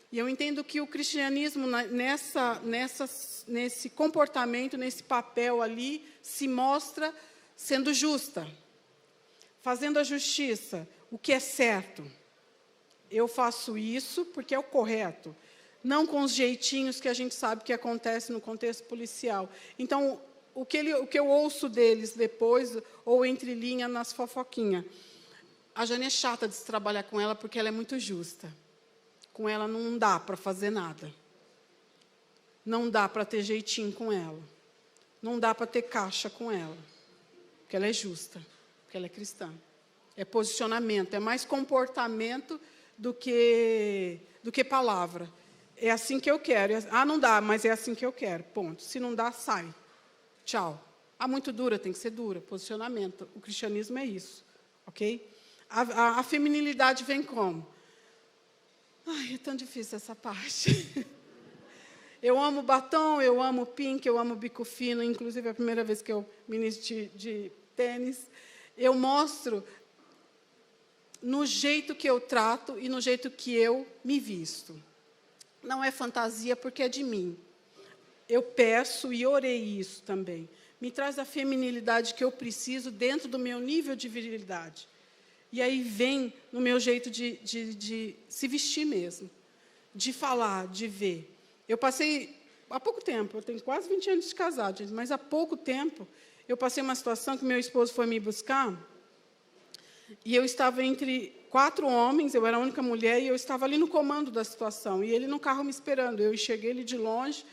Speaker 1: E eu entendo que o cristianismo, nesse comportamento, nesse papel ali, se mostra sendo justa, fazendo a justiça, o que é certo. Eu faço isso porque é o correto, não com os jeitinhos que a gente sabe que acontece no contexto policial. Então, o que eu ouço deles depois, ou entre linhas, nas fofoquinhas. A Jane é chata de se trabalhar com ela porque ela é muito justa. Com ela não dá para fazer nada. Não dá para ter jeitinho com ela. Não dá para ter caixa com ela. Porque ela é justa, porque ela é cristã. É posicionamento, é mais comportamento do que palavra. É assim que eu quero. Ah, não dá, mas é assim que eu quero. Ponto. Se não dá, sai. Tchau. Ah, muito dura, tem que ser dura. Posicionamento. O cristianismo é isso. Ok? A feminilidade vem como? Ai, é tão difícil essa parte. Eu amo batom, eu amo pink, eu amo bico fino. Inclusive, é a primeira vez que eu ministro de tênis. Eu mostro no jeito que eu trato e no jeito que eu me visto. Não é fantasia, porque é de mim. Eu peço e orei isso também. Me traz a feminilidade que eu preciso dentro do meu nível de virilidade. E aí vem no meu jeito de se vestir mesmo, de falar, de ver. Eu passei, há pouco tempo, eu tenho quase 20 anos de casado, gente, mas há pouco tempo, eu passei uma situação que meu esposo foi me buscar, e eu estava entre 4 homens, eu era a única mulher, e eu estava ali no comando da situação, e ele no carro me esperando. Eu enxerguei ele de longe,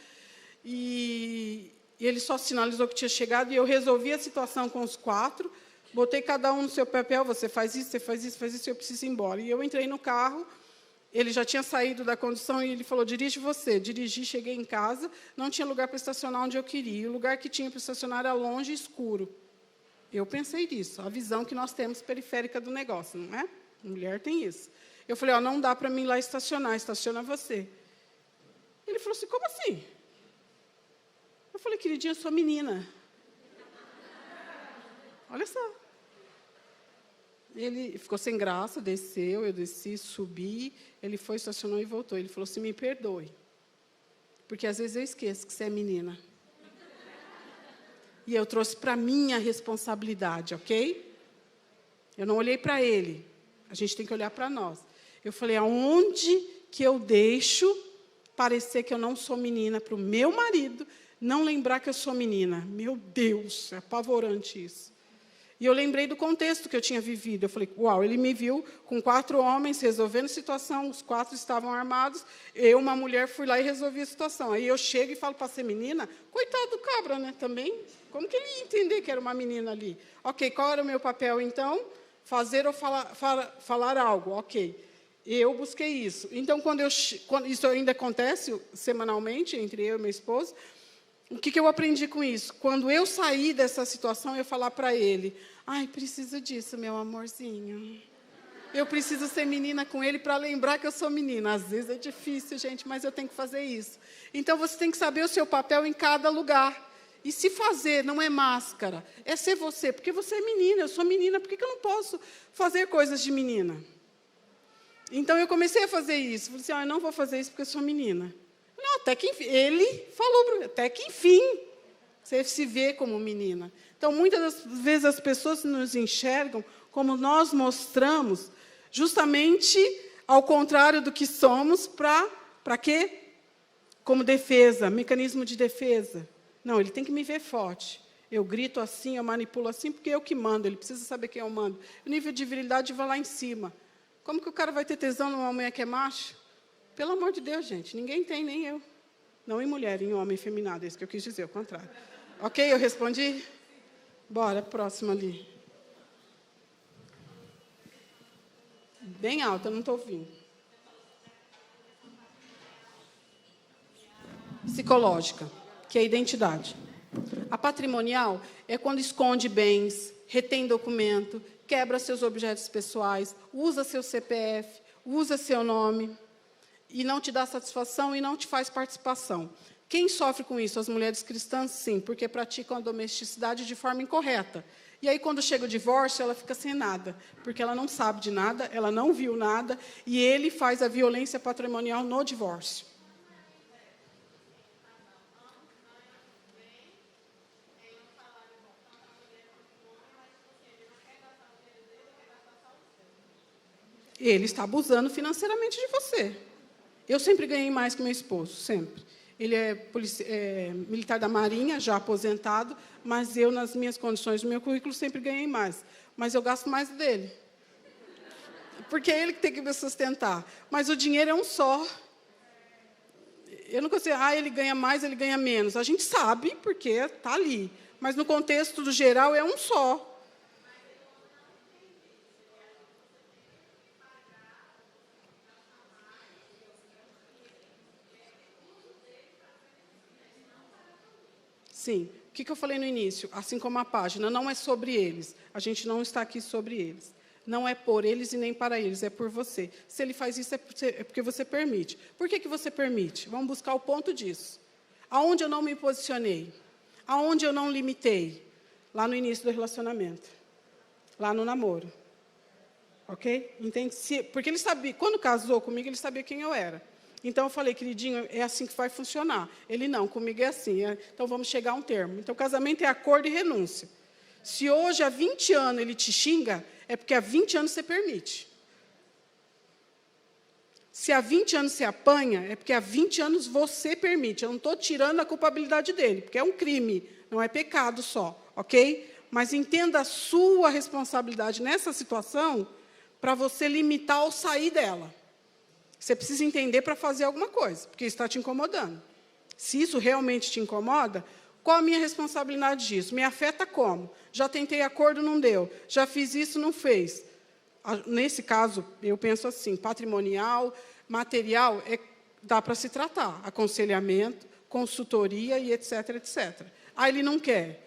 Speaker 1: e ele só sinalizou que tinha chegado, e eu resolvi a situação com os 4, botei cada um no seu papel, você faz isso, eu preciso ir embora. E eu entrei no carro, ele já tinha saído da condução, e ele falou, dirige você. Dirigi, cheguei em casa, não tinha lugar para estacionar onde eu queria, e o lugar que tinha para estacionar era longe e escuro. Eu pensei nisso, a visão que nós temos periférica do negócio, não é? Mulher tem isso. Eu falei, não dá para mim ir lá estacionar, estaciona você. Ele falou assim, como assim? Eu falei, queridinha, eu sou menina. Olha só. Ele ficou sem graça, desceu, eu desci, subi, ele foi, estacionou e voltou. Ele falou assim, me perdoe, porque às vezes eu esqueço que você é menina. E eu trouxe para mim a responsabilidade, ok? Eu não olhei para ele, a gente tem que olhar para nós. Eu falei, aonde que eu deixo parecer que eu não sou menina para o meu marido não lembrar que eu sou menina? Meu Deus, é apavorante isso. E eu lembrei do contexto que eu tinha vivido. Eu falei, uau, ele me viu com 4 homens resolvendo a situação, os 4 estavam armados, eu, uma mulher, fui lá e resolvi a situação. Aí eu chego e falo para ser menina, coitado do cabra, né, também. Como que ele ia entender que era uma menina ali? Ok, qual era o meu papel, então? Fazer ou falar algo, ok. Eu busquei isso. Então, quando isso ainda acontece semanalmente, entre eu e meu esposo, o que eu aprendi com isso? Quando eu sair dessa situação, eu falar para ele, ai, preciso disso, meu amorzinho. Eu preciso ser menina com ele para lembrar que eu sou menina. Às vezes é difícil, gente, mas eu tenho que fazer isso. Então, você tem que saber o seu papel em cada lugar. E se fazer não é máscara, é ser você, porque você é menina, eu sou menina, por que eu não posso fazer coisas de menina? Então, eu comecei a fazer isso. Falei assim, eu não vou fazer isso porque eu sou menina. Não, até que enfim, ele falou para mim, até que enfim, você se vê como menina. Então, muitas das vezes as pessoas nos enxergam como nós mostramos, justamente ao contrário do que somos, para quê? Como defesa, mecanismo de defesa. Não, ele tem que me ver forte. Eu grito assim, eu manipulo assim, porque eu que mando, ele precisa saber quem eu mando. O nível de virilidade vai lá em cima. Como que o cara vai ter tesão numa mulher que é macho? Pelo amor de Deus, gente, ninguém tem, nem eu. Não em mulher, em homem feminado, é isso que eu quis dizer, o contrário. Ok, eu respondi? Bora, próximo ali. Bem alta, não estou ouvindo. Psicológica, que é a identidade. A patrimonial é quando esconde bens, retém documento, quebra seus objetos pessoais, usa seu CPF, usa seu nome, e não te dá satisfação e não te faz participação. Quem sofre com isso? As mulheres cristãs, sim, porque praticam a domesticidade de forma incorreta. E aí, quando chega o divórcio, ela fica sem nada, porque ela não sabe de nada, ela não viu nada, e ele faz a violência patrimonial no divórcio. Ele está abusando financeiramente de você. Eu sempre ganhei mais que meu esposo, sempre. Ele é militar da Marinha, já aposentado, mas eu, nas minhas condições, no meu currículo, sempre ganhei mais. Mas eu gasto mais dele. Porque é ele que tem que me sustentar. Mas o dinheiro é um só. Eu não consigo, ele ganha mais, ele ganha menos. A gente sabe, porque está ali. Mas, no contexto do geral, é um só. Sim. O que eu falei no início? Assim como a página, não é sobre eles. A gente não está aqui sobre eles. Não é por eles e nem para eles, é por você. Se ele faz isso, é porque você permite. Por que você permite? Vamos buscar o ponto disso. Aonde eu não me posicionei? Aonde eu não limitei? Lá no início do relacionamento. Lá no namoro. Ok? Entende? Porque ele sabia, quando casou comigo, ele sabia quem eu era. Então, eu falei, queridinho, é assim que vai funcionar. Ele, não, comigo é assim. Então, vamos chegar a um termo. Então, o casamento é acordo e renúncia. Se hoje, há 20 anos, ele te xinga, é porque há 20 anos você permite. Se há 20 anos você apanha, é porque há 20 anos você permite. Eu não estou tirando a culpabilidade dele, porque é um crime, não é pecado só, ok? Mas entenda a sua responsabilidade nessa situação para você limitar ou sair dela. Você precisa entender para fazer alguma coisa, porque isso está te incomodando. Se isso realmente te incomoda, qual a minha responsabilidade disso? Me afeta como? Já tentei acordo, não deu. Já fiz isso, não fez. Nesse caso, eu penso assim, patrimonial, material, dá para se tratar. Aconselhamento, consultoria e etc, etc. Ele não quer.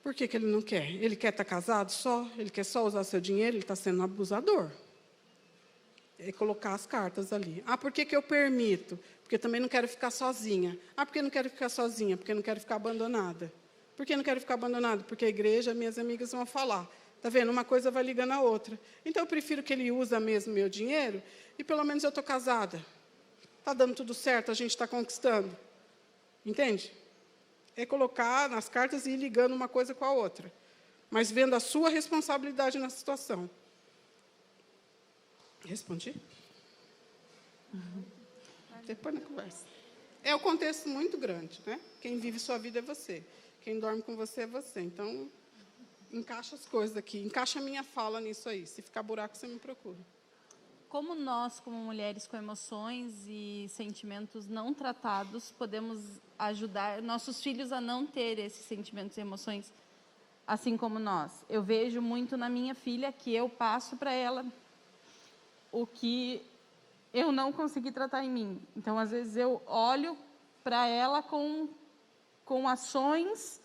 Speaker 1: Por que ele não quer? Ele quer estar casado só? Ele quer só usar seu dinheiro? Ele está sendo um abusador. É colocar as cartas ali. Por que eu permito? Porque eu também não quero ficar sozinha. Por que eu não quero ficar sozinha? Porque eu não quero ficar abandonada. Por que eu não quero ficar abandonada? Porque a igreja, minhas amigas vão falar. Está vendo? Uma coisa vai ligando a outra. Então, eu prefiro que ele use mesmo meu dinheiro e, pelo menos, eu estou casada. Está dando tudo certo, a gente está conquistando. Entende? É colocar nas cartas e ir ligando uma coisa com a outra. Mas vendo a sua responsabilidade na situação. Respondi? Depois na conversa. É um contexto muito grande, né? Quem vive sua vida é você. Quem dorme com você é você. Então, encaixa as coisas aqui. Encaixa a minha fala nisso aí. Se ficar buraco, você me procura.
Speaker 2: Como nós, como mulheres com emoções e sentimentos não tratados, podemos ajudar nossos filhos a não ter esses sentimentos e emoções, assim como nós? Eu vejo muito na minha filha que eu passo para ela o que eu não consegui tratar em mim. Então, às vezes, eu olho para ela com ações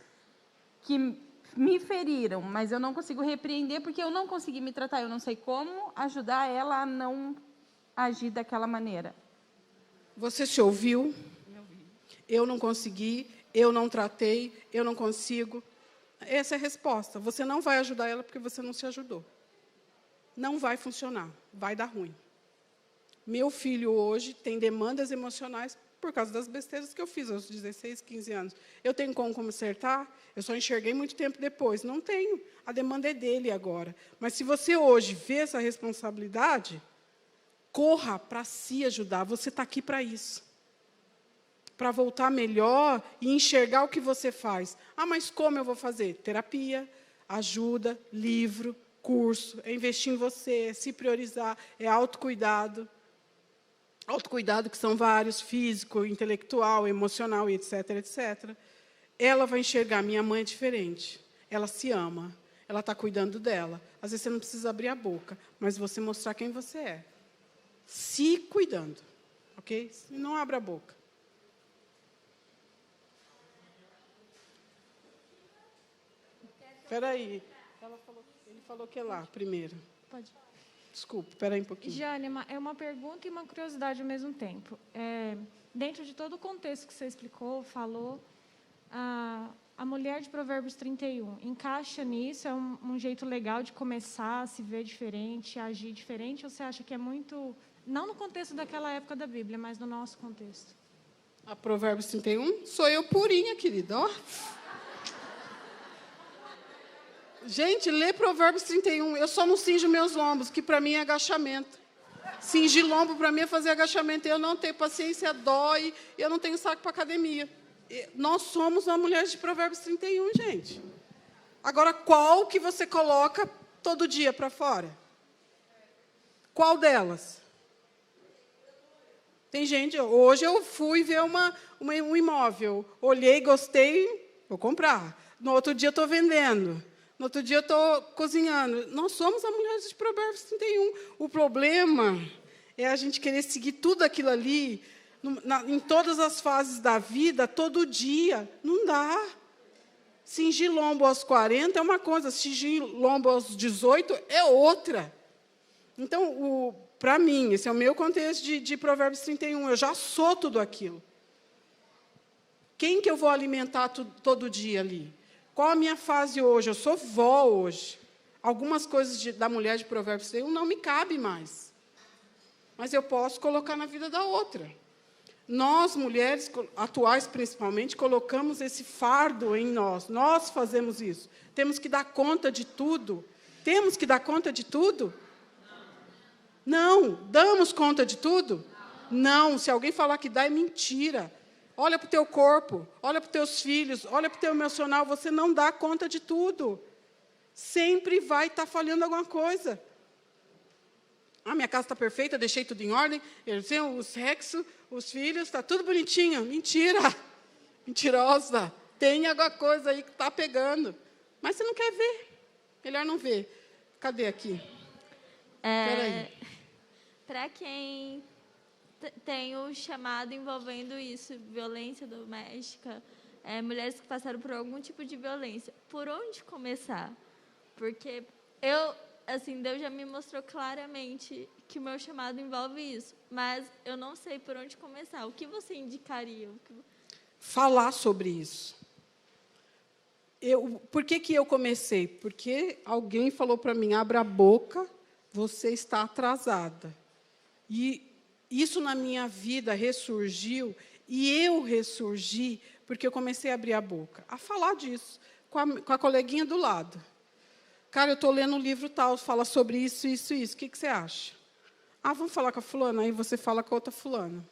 Speaker 2: que me feriram, mas eu não consigo repreender porque eu não consegui me tratar. Eu não sei como ajudar ela a não agir daquela maneira.
Speaker 1: Você se ouviu? Eu não consegui, eu não tratei, eu não consigo. Essa é a resposta. Você não vai ajudar ela porque você não se ajudou. Não vai funcionar, vai dar ruim. Meu filho hoje tem demandas emocionais por causa das besteiras que eu fiz aos 16, 15 anos. Eu tenho como consertar? Eu só enxerguei muito tempo depois. Não tenho. A demanda é dele agora. Mas se você hoje vê essa responsabilidade, corra para se ajudar. Você está aqui para isso. Para voltar melhor e enxergar o que você faz. Mas como eu vou fazer? Terapia, ajuda, livro, curso, é investir em você, é se priorizar, é autocuidado. Autocuidado, que são vários, físico, intelectual, emocional, etc, etc. Ela vai enxergar, minha mãe é diferente. Ela se ama, ela está cuidando dela. Às vezes você não precisa abrir a boca, mas você mostrar quem você é. Se cuidando, ok? E não abra a boca. Espera aí. Ele falou que é lá, primeiro.
Speaker 3: Pode.
Speaker 1: Desculpa, espera aí um pouquinho.
Speaker 3: Jane, é uma pergunta e uma curiosidade ao mesmo tempo. Dentro de todo o contexto que você explicou, falou, a A mulher de Provérbios 31 encaixa nisso? É um jeito legal de começar a se ver diferente, a agir diferente? Ou você acha que é muito... Não no contexto daquela época da Bíblia, mas no nosso contexto?
Speaker 1: A Provérbios 31, sou eu purinha, querida. Ó. Gente, lê Provérbios 31. Eu só não cinjo meus lombos, que para mim é agachamento. Cingir lombo para mim é fazer agachamento. Eu não tenho paciência, dói. Eu não tenho saco para academia. Nós somos uma mulher de Provérbios 31, gente. Agora, qual que você coloca todo dia para fora? Qual delas? Tem gente... Hoje eu fui ver um imóvel. Olhei, gostei, vou comprar. No outro dia, estou vendendo. No outro dia, eu estou cozinhando. Nós somos a mulher de Provérbios 31. O problema é a gente querer seguir tudo aquilo ali, em todas as fases da vida, todo dia. Não dá. Cingir lombo aos 40 é uma coisa, cingir lombo aos 18 é outra. Então, para mim, esse é o meu contexto de Provérbios 31. Eu já sou tudo aquilo. Quem que eu vou alimentar todo dia ali? Qual a minha fase hoje? Eu sou vó hoje. Algumas coisas da mulher de Provérbios 31 não me cabem mais. Mas eu posso colocar na vida da outra. Nós, mulheres atuais principalmente, colocamos esse fardo em nós. Nós fazemos isso. Temos que dar conta de tudo. Temos que dar conta de tudo? Não. Damos conta de tudo? Não. Se alguém falar que dá, é mentira. Olha para o teu corpo, olha para os teus filhos, olha para o teu emocional, você não dá conta de tudo. Sempre vai estar falhando alguma coisa. Ah, minha casa está perfeita, deixei tudo em ordem, eu tenho o sexo, os filhos, está tudo bonitinho. Mentira! Mentirosa! Tem alguma coisa aí que está pegando. Mas você não quer ver. Melhor não ver. Cadê aqui? Espera aí.
Speaker 4: Para quem... tem o chamado envolvendo isso, violência doméstica, mulheres que passaram por algum tipo de violência. Por onde começar? Porque Deus já me mostrou claramente que o meu chamado envolve isso, mas eu não sei por onde começar. O que você indicaria?
Speaker 1: Falar sobre isso. Por que eu comecei? Porque alguém falou para mim, abra a boca, você está atrasada. E isso na minha vida ressurgiu, e eu ressurgi porque eu comecei a abrir a boca, a falar disso, com a coleguinha do lado. Cara, eu estou lendo um livro tal, fala sobre isso, isso, isso. O que você acha? Ah, vamos falar com a fulana? Aí você fala com a outra fulana.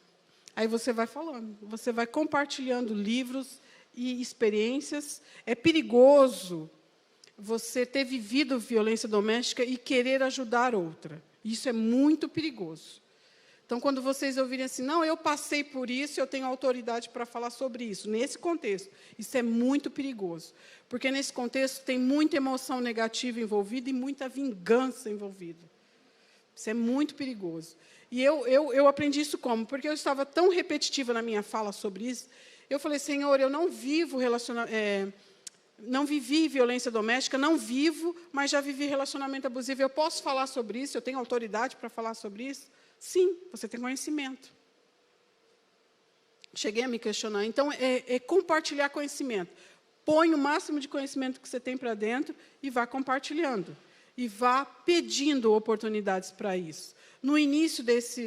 Speaker 1: Aí você vai falando, você vai compartilhando livros e experiências. É perigoso você ter vivido violência doméstica e querer ajudar outra. Isso é muito perigoso. Então, quando vocês ouvirem assim, não, eu passei por isso, eu tenho autoridade para falar sobre isso, nesse contexto, isso é muito perigoso. Porque, nesse contexto, tem muita emoção negativa envolvida e muita vingança envolvida. Isso é muito perigoso. E eu aprendi isso como? Porque eu estava tão repetitiva na minha fala sobre isso, eu falei, Senhor, eu não vivo não vivi violência doméstica, não vivo, mas já vivi relacionamento abusivo. Eu posso falar sobre isso? Eu tenho autoridade para falar sobre isso? Sim, você tem conhecimento. Cheguei a me questionar. Então, é compartilhar conhecimento. Põe o máximo de conhecimento que você tem para dentro e vá compartilhando. E vá pedindo oportunidades para isso. No início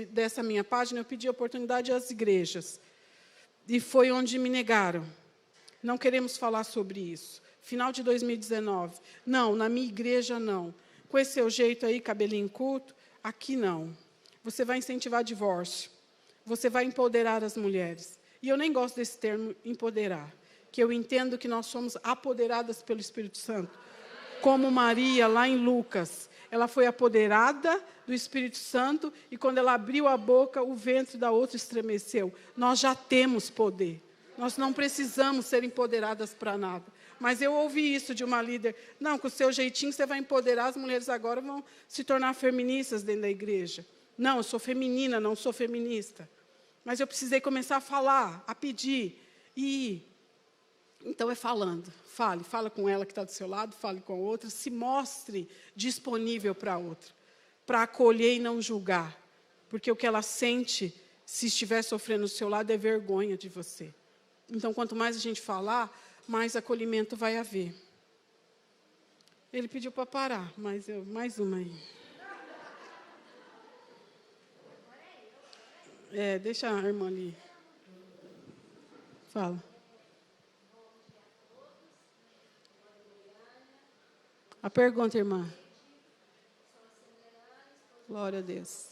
Speaker 1: dessa minha página, eu pedi oportunidade às igrejas. E foi onde me negaram. Não queremos falar sobre isso. Final de 2019. Não, na minha igreja, não. Com esse seu jeito aí, cabelinho curto, aqui não. Você vai incentivar divórcio. Você vai empoderar as mulheres. E eu nem gosto desse termo, empoderar. Que eu entendo que nós somos apoderadas pelo Espírito Santo. Como Maria, lá em Lucas. Ela foi apoderada do Espírito Santo e, quando ela abriu a boca, o ventre da outra estremeceu. Nós já temos poder. Nós não precisamos ser empoderadas para nada. Mas eu ouvi isso de uma líder. Não, com o seu jeitinho você vai empoderar, as mulheres agora vão se tornar feministas dentro da igreja. Não, eu sou feminina, não sou feminista. Mas eu precisei começar a falar, a pedir. Então é falando. Fala com ela que está do seu lado, fale com a outra, se mostre disponível para a outra, para acolher e não julgar. Porque o que ela sente, se estiver sofrendo do seu lado, é vergonha de você. Então, quanto mais a gente falar, mais acolhimento vai haver. Ele pediu para parar, mas mais uma aí. Deixa a irmã ali. Fala. A pergunta, irmã. Glória a Deus.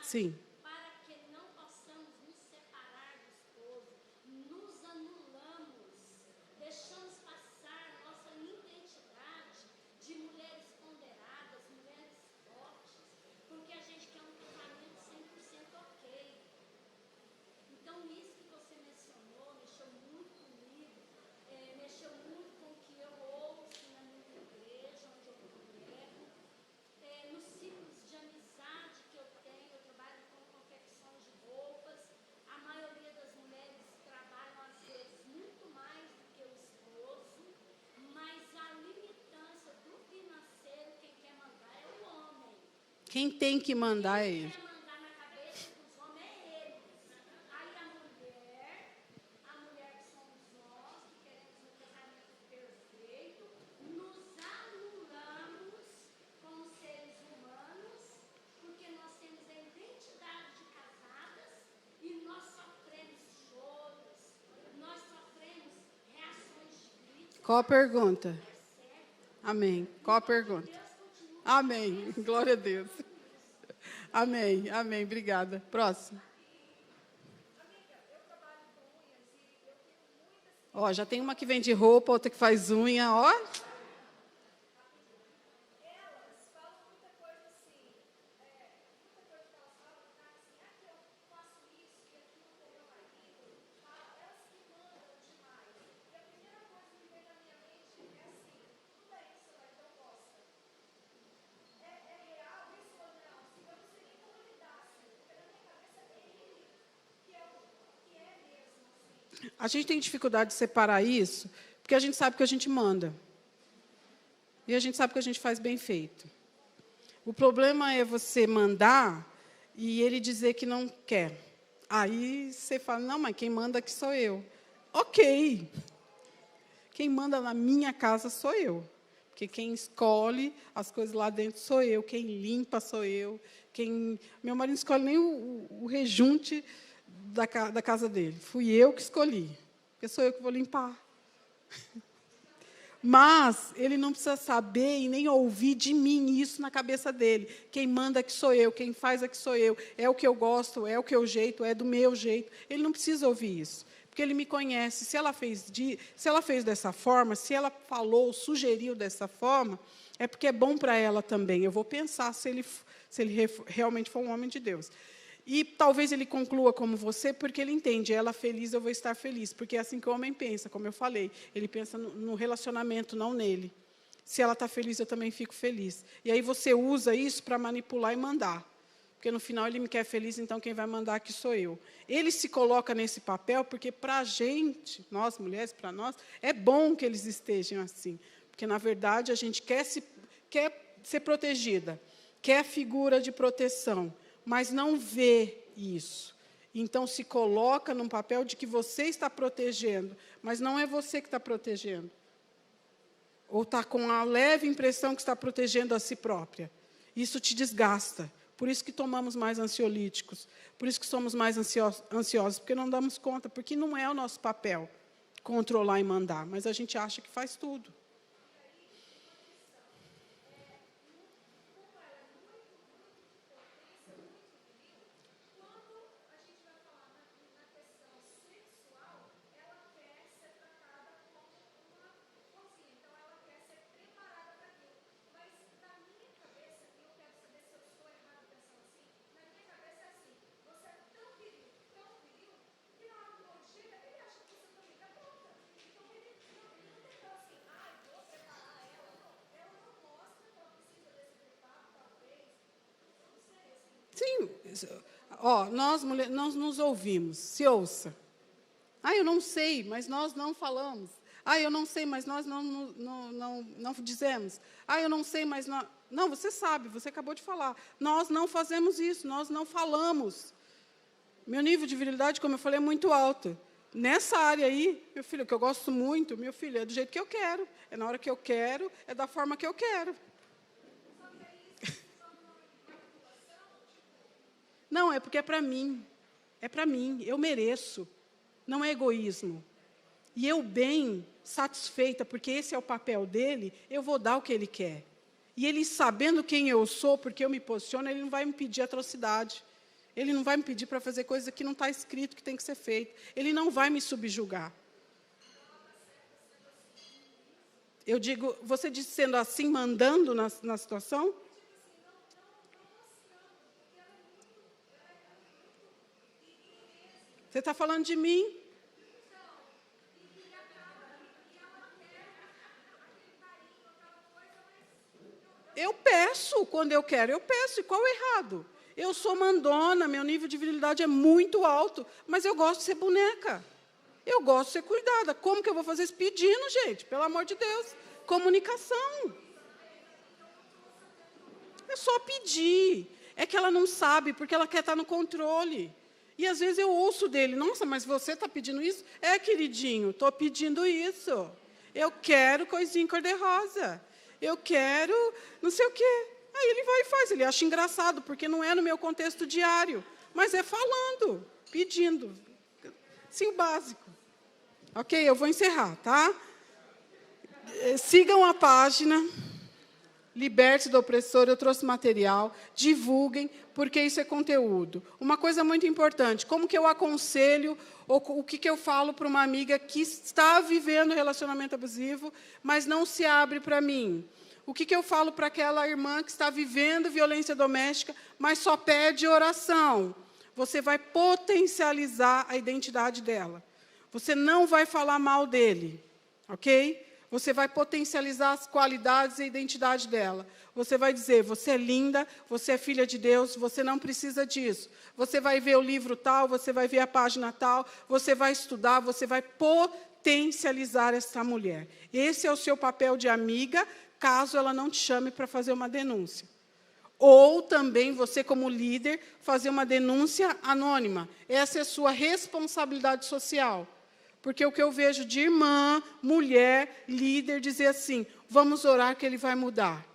Speaker 1: Sim.
Speaker 5: Para que não possamos nos separar do esposo, nos anulamos, deixamos passar nossa identidade de mulheres ponderadas, mulheres fortes, porque a gente quer um casamento 100% ok. Então, isso que você mencionou mexeu muito comigo, mexeu muito com o que eu ouço na minha igreja, onde eu congrego. Nos ciclos de amizade que eu tenho, eu trabalho com confecção de roupas. A maioria das mulheres trabalham, às vezes, muito mais do que o esposo, mas a limitância do financeiro, quem quer mandar é o homem.
Speaker 1: Quem tem que mandar é ele.
Speaker 5: Quem quer mandar na cabeça dos homens é eles. Aí a mulher que somos nós, que queremos um casamento perfeito, nos anulamos como seres humanos, porque nós temos a identidade de casadas e nós sofremos choros, nós sofremos reações de grito.
Speaker 1: Qual a pergunta? Amém. Qual a pergunta? Amém. Glória a Deus. Amém. Amém. Obrigada. Próximo. Ó, já tem uma que vende roupa, outra que faz unha, ó. A gente tem dificuldade de separar isso, porque a gente sabe que a gente manda. E a gente sabe que a gente faz bem feito. O problema é você mandar e ele dizer que não quer. Aí você fala, não, mas quem manda aqui sou eu. Ok. Quem manda na minha casa sou eu. Porque quem escolhe as coisas lá dentro sou eu. Quem limpa sou eu. Meu marido não escolhe nem o rejunte da casa dele. Fui eu que escolhi. Porque sou eu que vou limpar. Mas ele não precisa saber e nem ouvir de mim isso na cabeça dele. Quem manda aqui sou eu, quem faz aqui sou eu. É o que eu gosto, é o que eu jeito, é do meu jeito. Ele não precisa ouvir isso. Porque ele me conhece. Se ela fez dessa forma, se ela falou, sugeriu dessa forma, é porque é bom para ela também. Eu vou pensar se ele realmente for um homem de Deus. E talvez ele conclua como você, porque ele entende, ela feliz, eu vou estar feliz. Porque é assim que o homem pensa, como eu falei. Ele pensa no relacionamento, não nele. Se ela está feliz, eu também fico feliz. E aí você usa isso para manipular e mandar. Porque no final ele me quer feliz, então quem vai mandar aqui sou eu. Ele se coloca nesse papel porque para a gente, nós mulheres, para nós, é bom que eles estejam assim. Porque, na verdade, a gente quer ser protegida, quer figura de proteção, mas não vê isso. Então, se coloca num papel de que você está protegendo, mas não é você que está protegendo. Ou está com a leve impressão que está protegendo a si própria. Isso te desgasta. Por isso que tomamos mais ansiolíticos. Por isso que somos mais ansiosos, porque não damos conta, porque não é o nosso papel controlar e mandar, mas a gente acha que faz tudo. Nós, mulheres, nós nos ouvimos. Se ouça. Eu não sei, mas nós não falamos. Eu não sei, mas nós não dizemos. Eu não sei, mas nós... Não, você sabe, você acabou de falar. Nós não fazemos isso, nós não falamos. Meu nível de virilidade, como eu falei, é muito alto. Nessa área aí, meu filho, que eu gosto muito, meu filho, é do jeito que eu quero. É na hora que eu quero, é da forma que eu quero. Não, é porque é para mim. É para mim, eu mereço. Não é egoísmo. E eu bem satisfeita, porque esse é o papel dele, eu vou dar o que ele quer. E ele sabendo quem eu sou, porque eu me posiciono, ele não vai me pedir atrocidade. Ele não vai me pedir para fazer coisa que não está escrito, que tem que ser feito. Ele não vai me subjugar. Eu digo, você disse sendo assim, mandando na situação? Você está falando de mim? Eu peço, quando eu quero, eu peço. E qual é o errado? Eu sou mandona, meu nível de virilidade é muito alto, mas eu gosto de ser boneca. Eu gosto de ser cuidada. Como que eu vou fazer isso? Pedindo, gente, pelo amor de Deus. Comunicação. É só pedir. É que ela não sabe, porque ela quer estar no controle. E, às vezes, eu ouço dele, nossa, mas você está pedindo isso? Queridinho, estou pedindo isso. Eu quero coisinha cor-de-rosa. Eu quero não sei o quê. Aí ele vai e faz. Ele acha engraçado, porque não é no meu contexto diário. Mas é falando, pedindo. Sim, o básico. Ok, eu vou encerrar, tá? Sigam a página. Liberte do opressor, eu trouxe material. Divulguem, porque isso é conteúdo. Uma coisa muito importante, como que eu aconselho, ou o que eu falo para uma amiga que está vivendo relacionamento abusivo, mas não se abre para mim? O que eu falo para aquela irmã que está vivendo violência doméstica, mas só pede oração? Você vai potencializar a identidade dela. Você não vai falar mal dele, ok? Você vai potencializar as qualidades e a identidade dela. Você vai dizer, você é linda, você é filha de Deus, você não precisa disso. Você vai ver o livro tal, você vai ver a página tal, você vai estudar, você vai potencializar essa mulher. Esse é o seu papel de amiga, caso ela não te chame para fazer uma denúncia. Ou também você, como líder, fazer uma denúncia anônima. Essa é a sua responsabilidade social. Porque o que eu vejo de irmã, mulher, líder, dizer assim, vamos orar que ele vai mudar.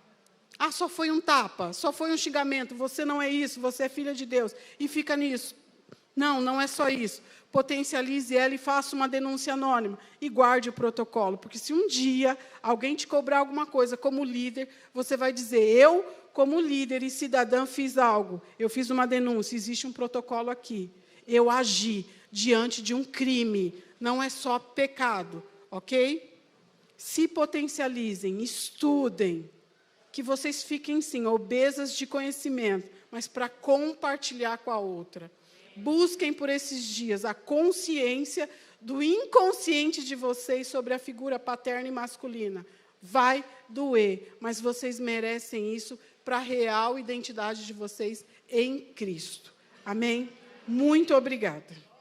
Speaker 1: Só foi um tapa, só foi um xingamento, você não é isso, você é filha de Deus. E fica nisso. Não, não é só isso. Potencialize ela e faça uma denúncia anônima. E guarde o protocolo. Porque se um dia alguém te cobrar alguma coisa como líder, você vai dizer, eu, como líder e cidadã, fiz algo. Eu fiz uma denúncia, existe um protocolo aqui. Eu agi diante de um crime. Não é só pecado, ok? Se potencializem, estudem, que vocês fiquem, sim, obesas de conhecimento, mas para compartilhar com a outra. Busquem por esses dias a consciência do inconsciente de vocês sobre a figura paterna e masculina. Vai doer, mas vocês merecem isso para a real identidade de vocês em Cristo. Amém? Muito obrigada.